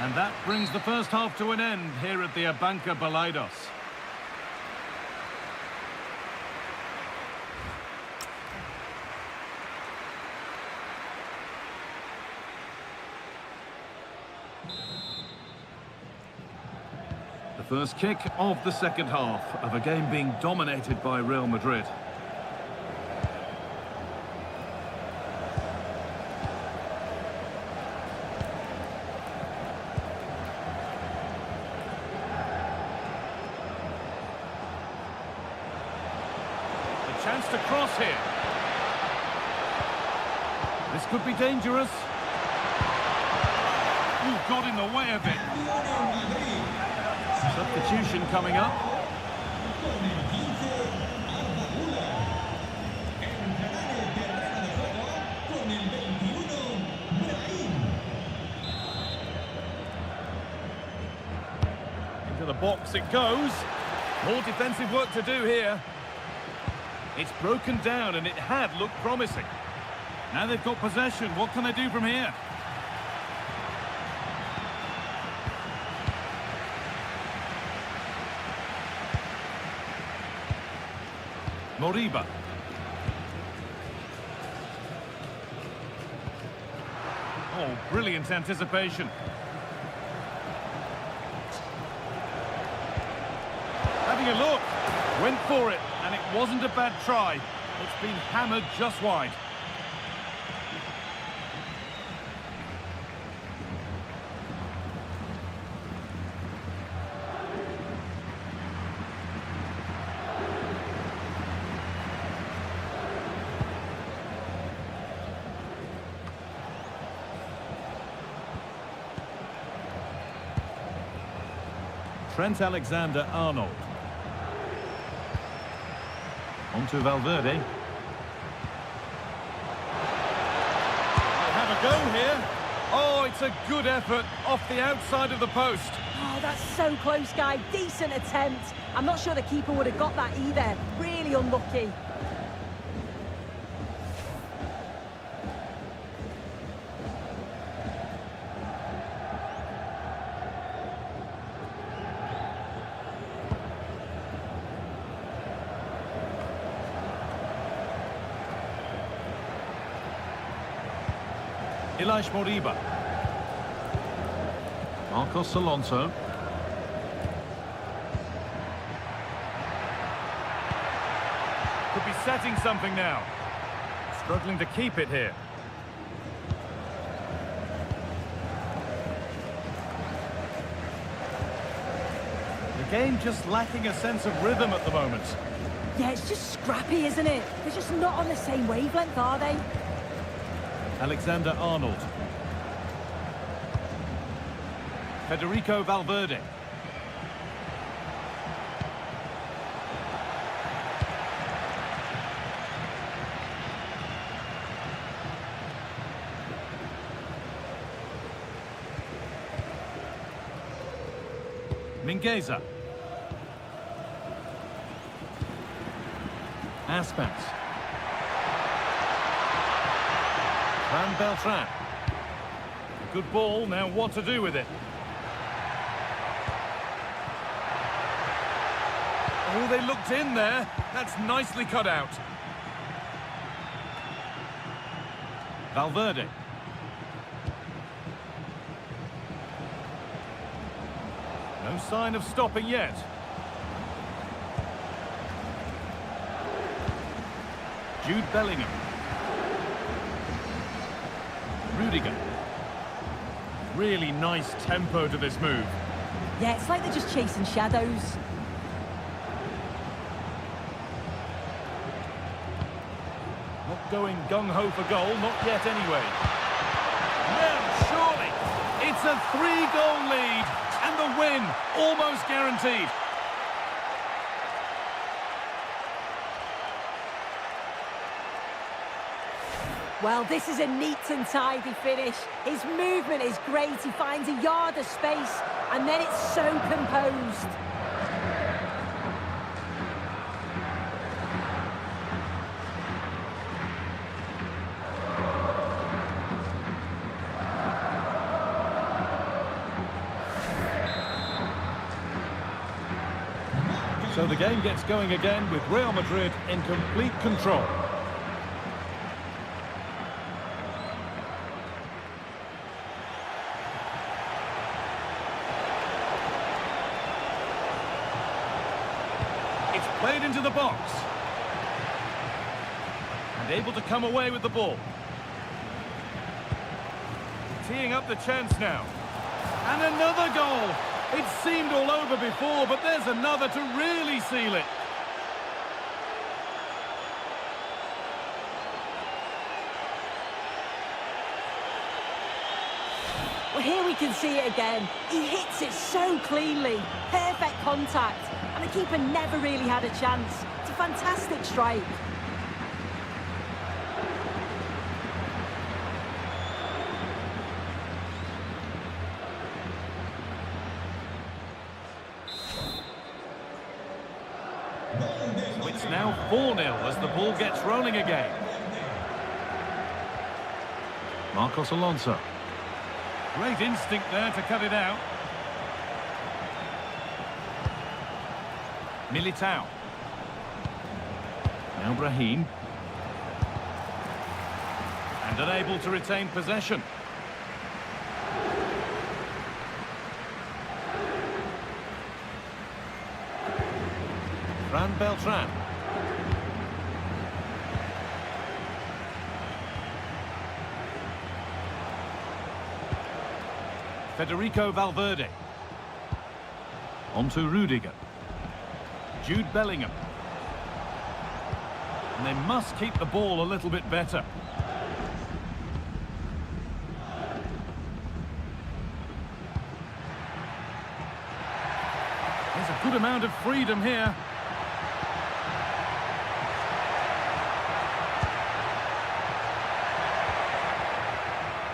And that brings the first half to an end here at the Abanca Balaidos. The first kick of the second half of a game being dominated by Real Madrid. Chance to cross here. This could be dangerous. Ooh, got in the way of it. Substitution coming up. To the box it goes. More defensive work to do here. It's broken down and it had looked promising. Now they've got possession. What can they do from here? Moriba. Oh, brilliant anticipation. Having a look. Went for it, and it wasn't a bad try. It's been hammered just wide. Trent Alexander-Arnold. On to Valverde. They have a go here. Oh, it's a good effort off the outside of the post. Oh, that's so close, guy. Decent attempt. I'm not sure the keeper would have got that either. Really unlucky. Ilaix Moriba. Marcos Alonso. Could be setting something now. Struggling to keep it here. The game just lacking a sense of rhythm at the moment. Yeah, it's just scrappy, isn't it? They're just not on the same wavelength, are they? Alexander-Arnold. Federico Valverde. Mingueza. Aspas. Van Beltran. Good ball, now what to do with it? Oh, they looked in there. That's nicely cut out. Valverde. No sign of stopping yet. Jude Bellingham. Rudiger. Really nice tempo to this move. Yeah, it's like they're just chasing shadows. Not going gung-ho for goal, not yet anyway. Now, surely, it's a 3-goal lead, and the win almost guaranteed. Well, this is a neat and tidy finish. His movement is great. He finds a yard of space, and then it's so composed. So the game gets going again with Real Madrid in complete control. It's played into the box. And able to come away with the ball. Teeing up the chance now. And another goal! It seemed all over before, but there's another to really seal it. Well, here we can see it again. He hits it so cleanly. Perfect contact. And the keeper never really had a chance. It's a fantastic strike. So it's now 4-0 as the ball gets rolling again. Marcos Alonso. Great instinct there to cut it out. Militao. Now Brahim. And unable to retain possession. Fran Beltran. Federico Valverde. On to Rudiger. Jude Bellingham. And they must keep the ball a little bit better. There's a good amount of freedom here.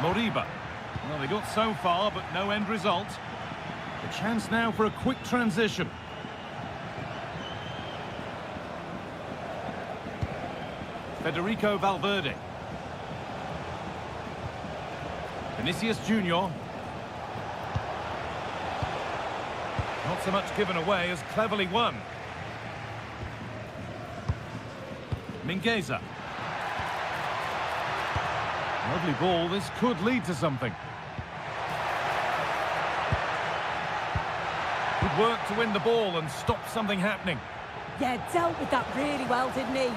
Moriba. Well, they got so far, but no end result. A chance now for a quick transition. Federico Valverde. Vinicius Junior. Not so much given away as cleverly won. Mingueza. Lovely ball, this could lead to something. Good work to win the ball and stop something happening. Yeah, dealt with that really well, didn't he?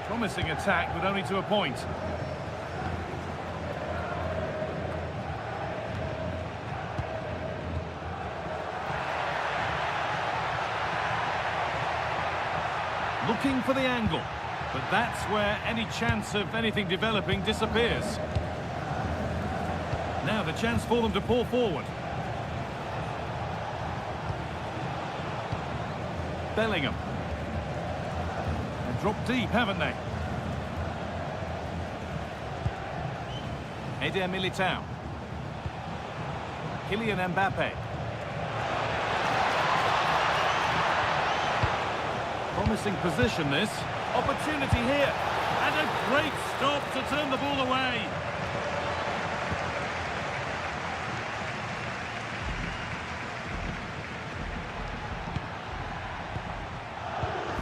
Promising attack, but only to a point. Looking for the angle, but that's where any chance of anything developing disappears. Now the chance for them to pull forward. Bellingham. They've dropped deep, haven't they? Eder Militao. Kylian Mbappe. Promising position this. Opportunity here. And a great stop to turn the ball away.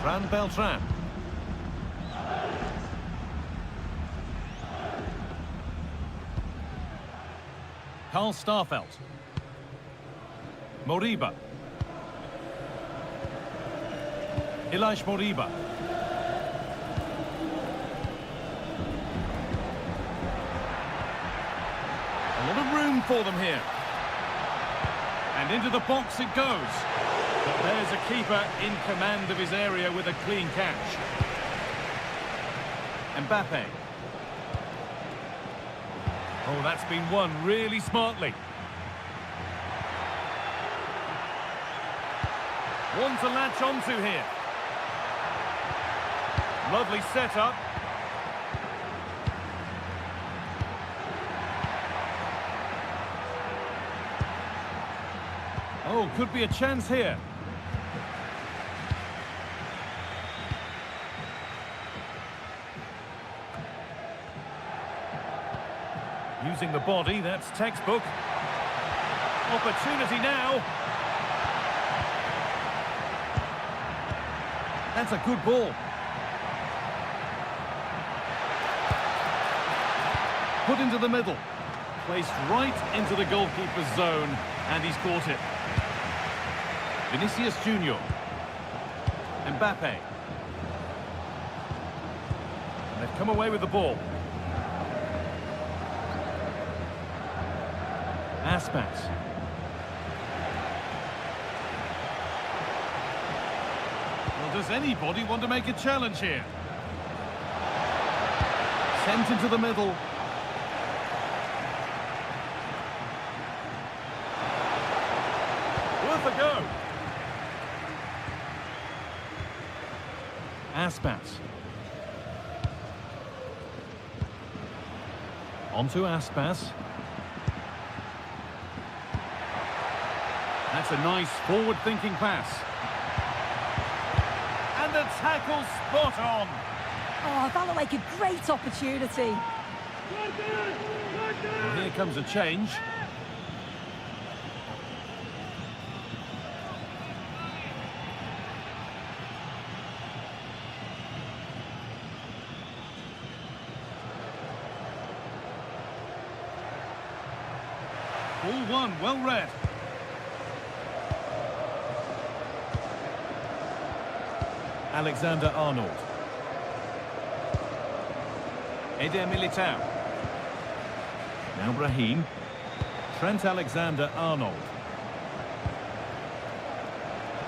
Fran Beltran. Karl Starfelt. Moriba. Elias Moriba. A lot of room for them here. And into the box it goes. But there's a keeper in command of his area with a clean catch. Mbappe. Oh, that's been won really smartly. One to latch onto here. Lovely setup. Oh, could be a chance here. Using the body, that's textbook. Opportunity now. That's a good ball. Put into the middle. Placed right into the goalkeeper's zone, and he's caught it. Vinicius Junior. Mbappe. And they've come away with the ball. Aspas. Well, does anybody want to make a challenge here? Sent into the middle. Worth a go. Aspas. On to Aspas. That's a nice forward-thinking pass. And the tackle spot on. Oh, that looked like a great opportunity. And here comes a change. Ball one, well read. Alexander-Arnold. Eder Militao. Now Brahim. Trent Alexander-Arnold.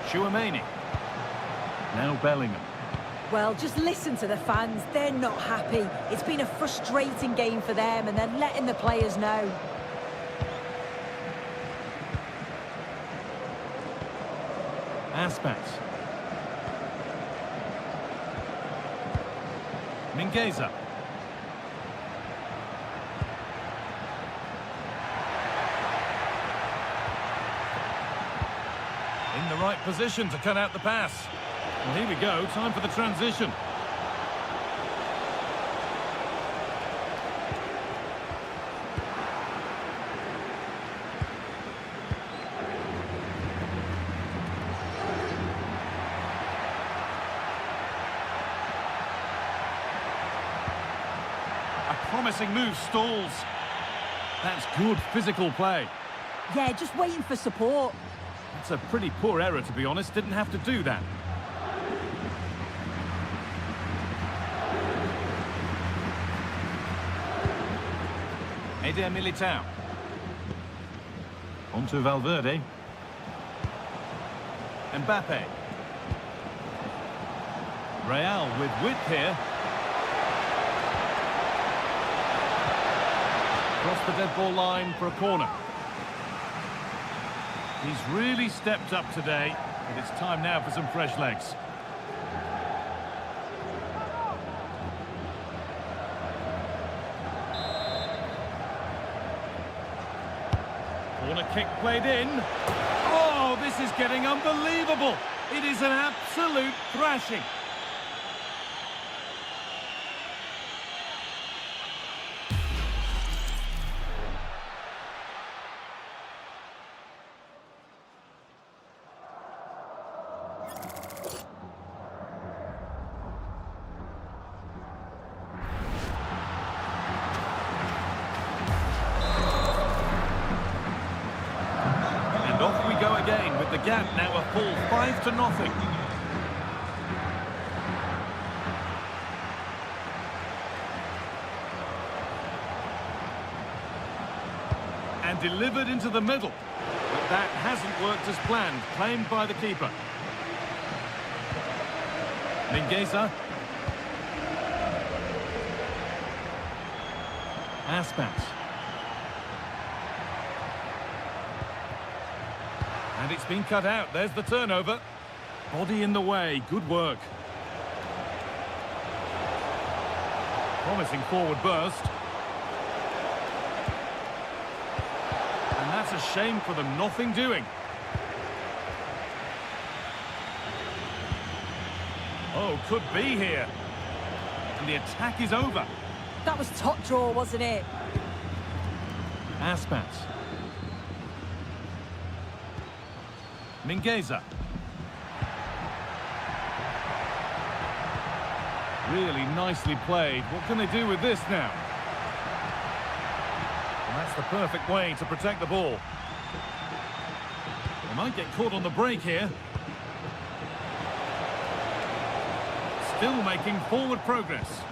Chouameni. Now Bellingham. Well, just listen to the fans. They're not happy. It's been a frustrating game for them, and they're letting the players know. Aspas. Mingueza. In the right position to cut out the pass. Well, here we go, time for the transition. Promising move stalls. That's good physical play. Yeah, just waiting for support. That's a pretty poor error, to be honest. Didn't have to do that. Eder Militao. On to Valverde. Mbappe. Real with width here. Across the dead ball line for a corner. He's really stepped up today, but it's time now for some fresh legs. Corner kick played in. Oh, this is getting unbelievable. It is an absolute thrashing. With the gap now a full 5-0. And delivered into the middle. But that hasn't worked as planned, claimed by the keeper. Mingueza. Aspas. And it's been cut out. There's the turnover. Body in the way. Good work. Promising forward burst. And that's a shame for them. Nothing doing. Oh, could be here. And the attack is over. That was top draw, wasn't it? Aspas. Mingueza. Really nicely played. What can they do with this now? And that's the perfect way to protect the ball. They might get caught on the break here. Still making forward progress.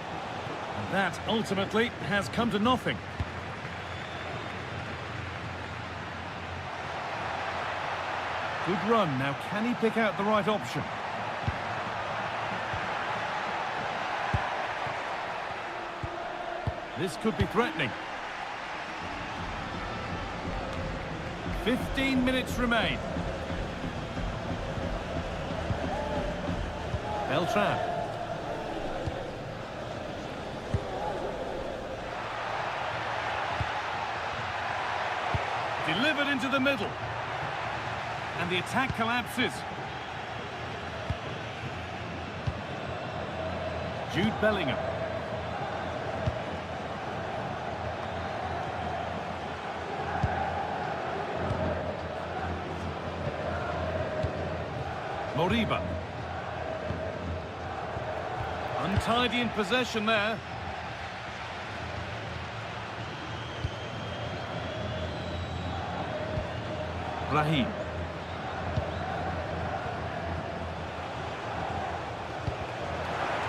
And that ultimately has come to nothing. Good run. Now, can he pick out the right option? This could be threatening. 15 minutes remain. Beltran. Delivered into the middle. And the attack collapses. Jude Bellingham. Moriba. Untidy in possession there. Raheem.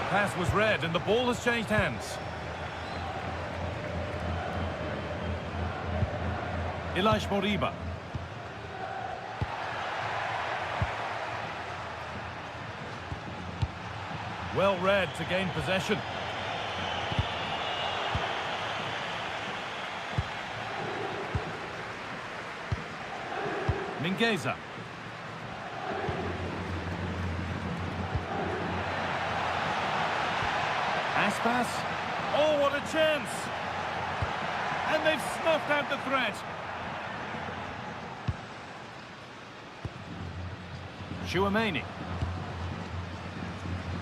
Pass was read and the ball has changed hands. Elish Moriba. Well read to gain possession. Mingueza. Aspas. Oh, what a chance! And they've snuffed out the threat. Chouameni.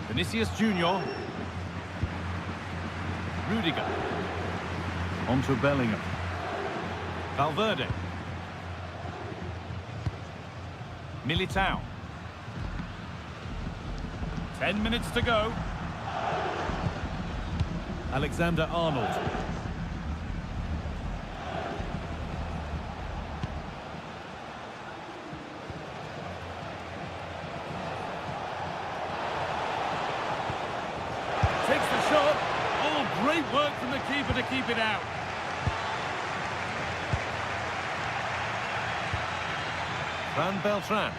Vinicius Junior. Rudiger. Onto Bellingham. Valverde. Militao. 10 minutes to go. Alexander-Arnold. Takes the shot. Oh, great work from the keeper to keep it out. Fran Beltran.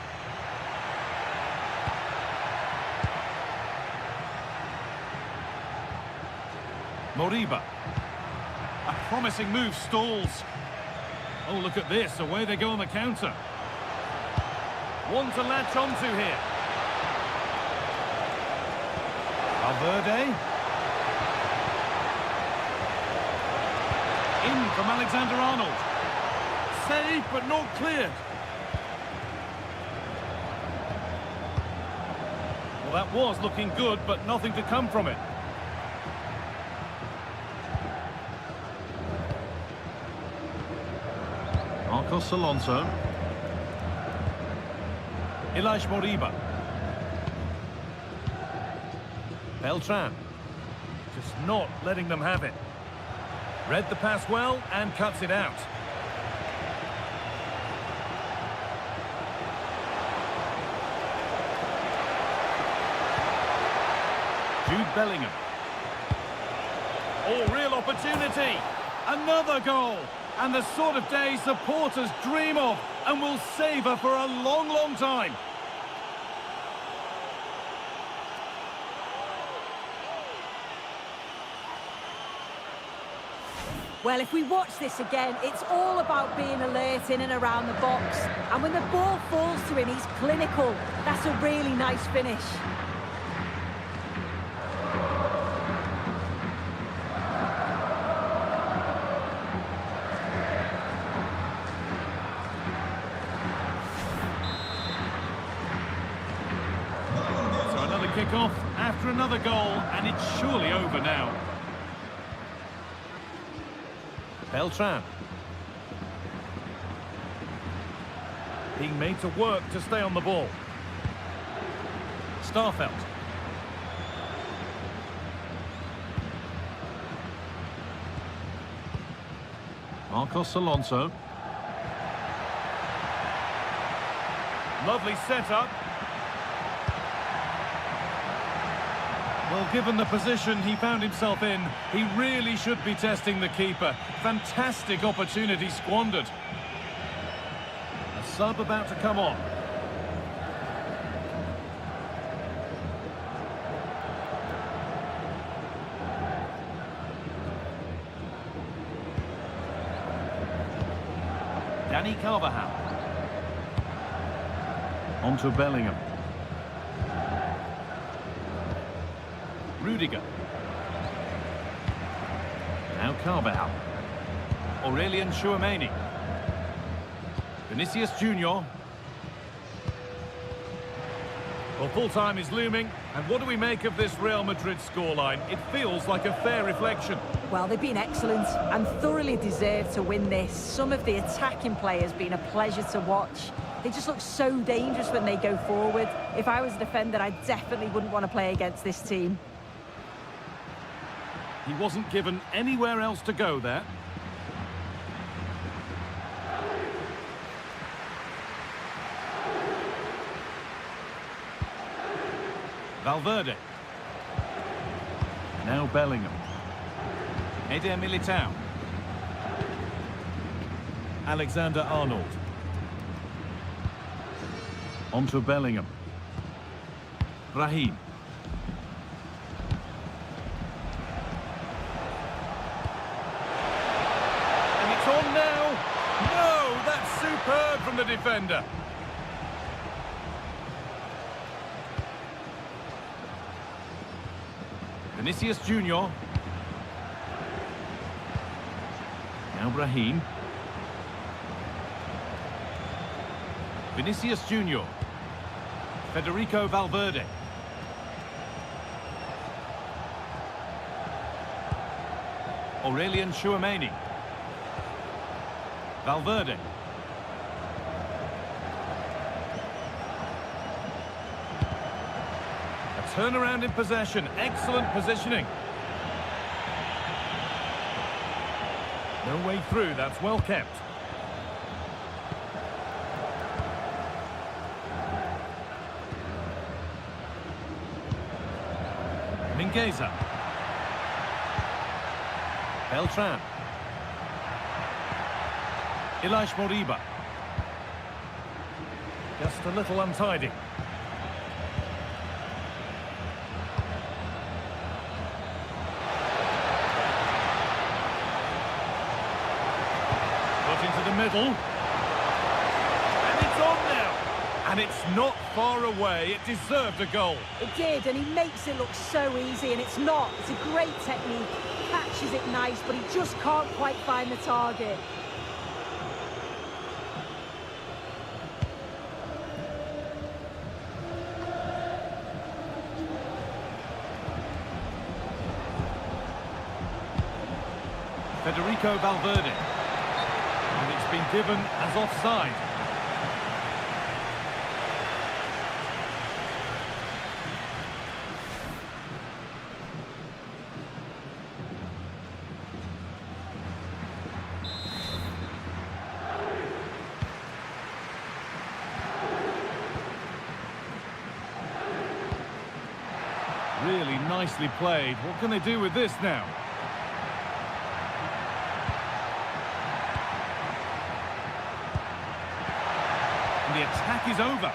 Moriba. A promising move stalls. Oh, look at this. Away they go on the counter. One to latch onto here. Valverde. In from Alexander-Arnold. Saved, but not cleared. Well, that was looking good, but nothing to come from it. Marcos Alonso. Elish Moriba. Beltran. Just not letting them have it. Read the pass well and cuts it out. Jude Bellingham. Oh, real opportunity. Another goal. And the sort of day supporters dream of and will savour for a long, long time. Well, if we watch this again, it's all about being alert in and around the box. And when the ball falls to him, he's clinical. That's a really nice finish. So another kick-off after another goal, and it's surely over now. Beltran. Being made to work to stay on the ball. Starfelt. Marcos Alonso. Lovely setup. Well, given the position he found himself in, he really should be testing the keeper. Fantastic opportunity squandered. A sub about to come on. Danny Carvajal. Onto Bellingham. Rudiger. Now Carvajal. Aurelien Chouameni. Vinicius Junior. Well, full-time is looming, and what do we make of this Real Madrid scoreline? It feels like a fair reflection. Well, they've been excellent and thoroughly deserved to win this. Some of the attacking players been a pleasure to watch. They just look so dangerous when they go forward. If I was a defender, I definitely wouldn't want to play against this team. He wasn't given anywhere else to go there. Valverde. Now Bellingham. Eder Militao. Alexander-Arnold. On to Bellingham. Raheem. And it's on now. No, that's superb from the defender. Vinicius Junior. Now Raheem. Vinicius Junior. Federico Valverde. Aurelien Tchouameni. Valverde. A turnaround in possession. Excellent positioning. No way through. That's well kept. Mingueza. Beltran. Ilaix Moriba. Just a little untidy. Put into the middle. And it's on now. And it's not far away. It deserved a goal. It did, and he makes it look so easy, and it's not. It's a great technique. Catches it nice, but he just can't quite find the target. Federico Valverde. And it's been given as offside. Really nicely played. What can they do with this now? And the attack is over.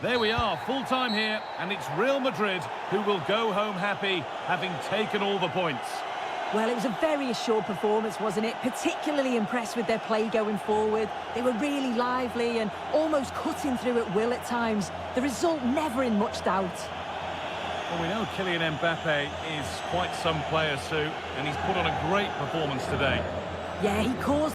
There we are, full time here, and it's Real Madrid who will go home happy, having taken all the points. Well, it was a very assured performance, wasn't it? Particularly impressed with their play going forward. They were really lively and almost cutting through at will at times. The result never in much doubt. Well, we know Kylian Mbappe is quite some player, Sue, and he's put on a great performance today. Yeah, he caused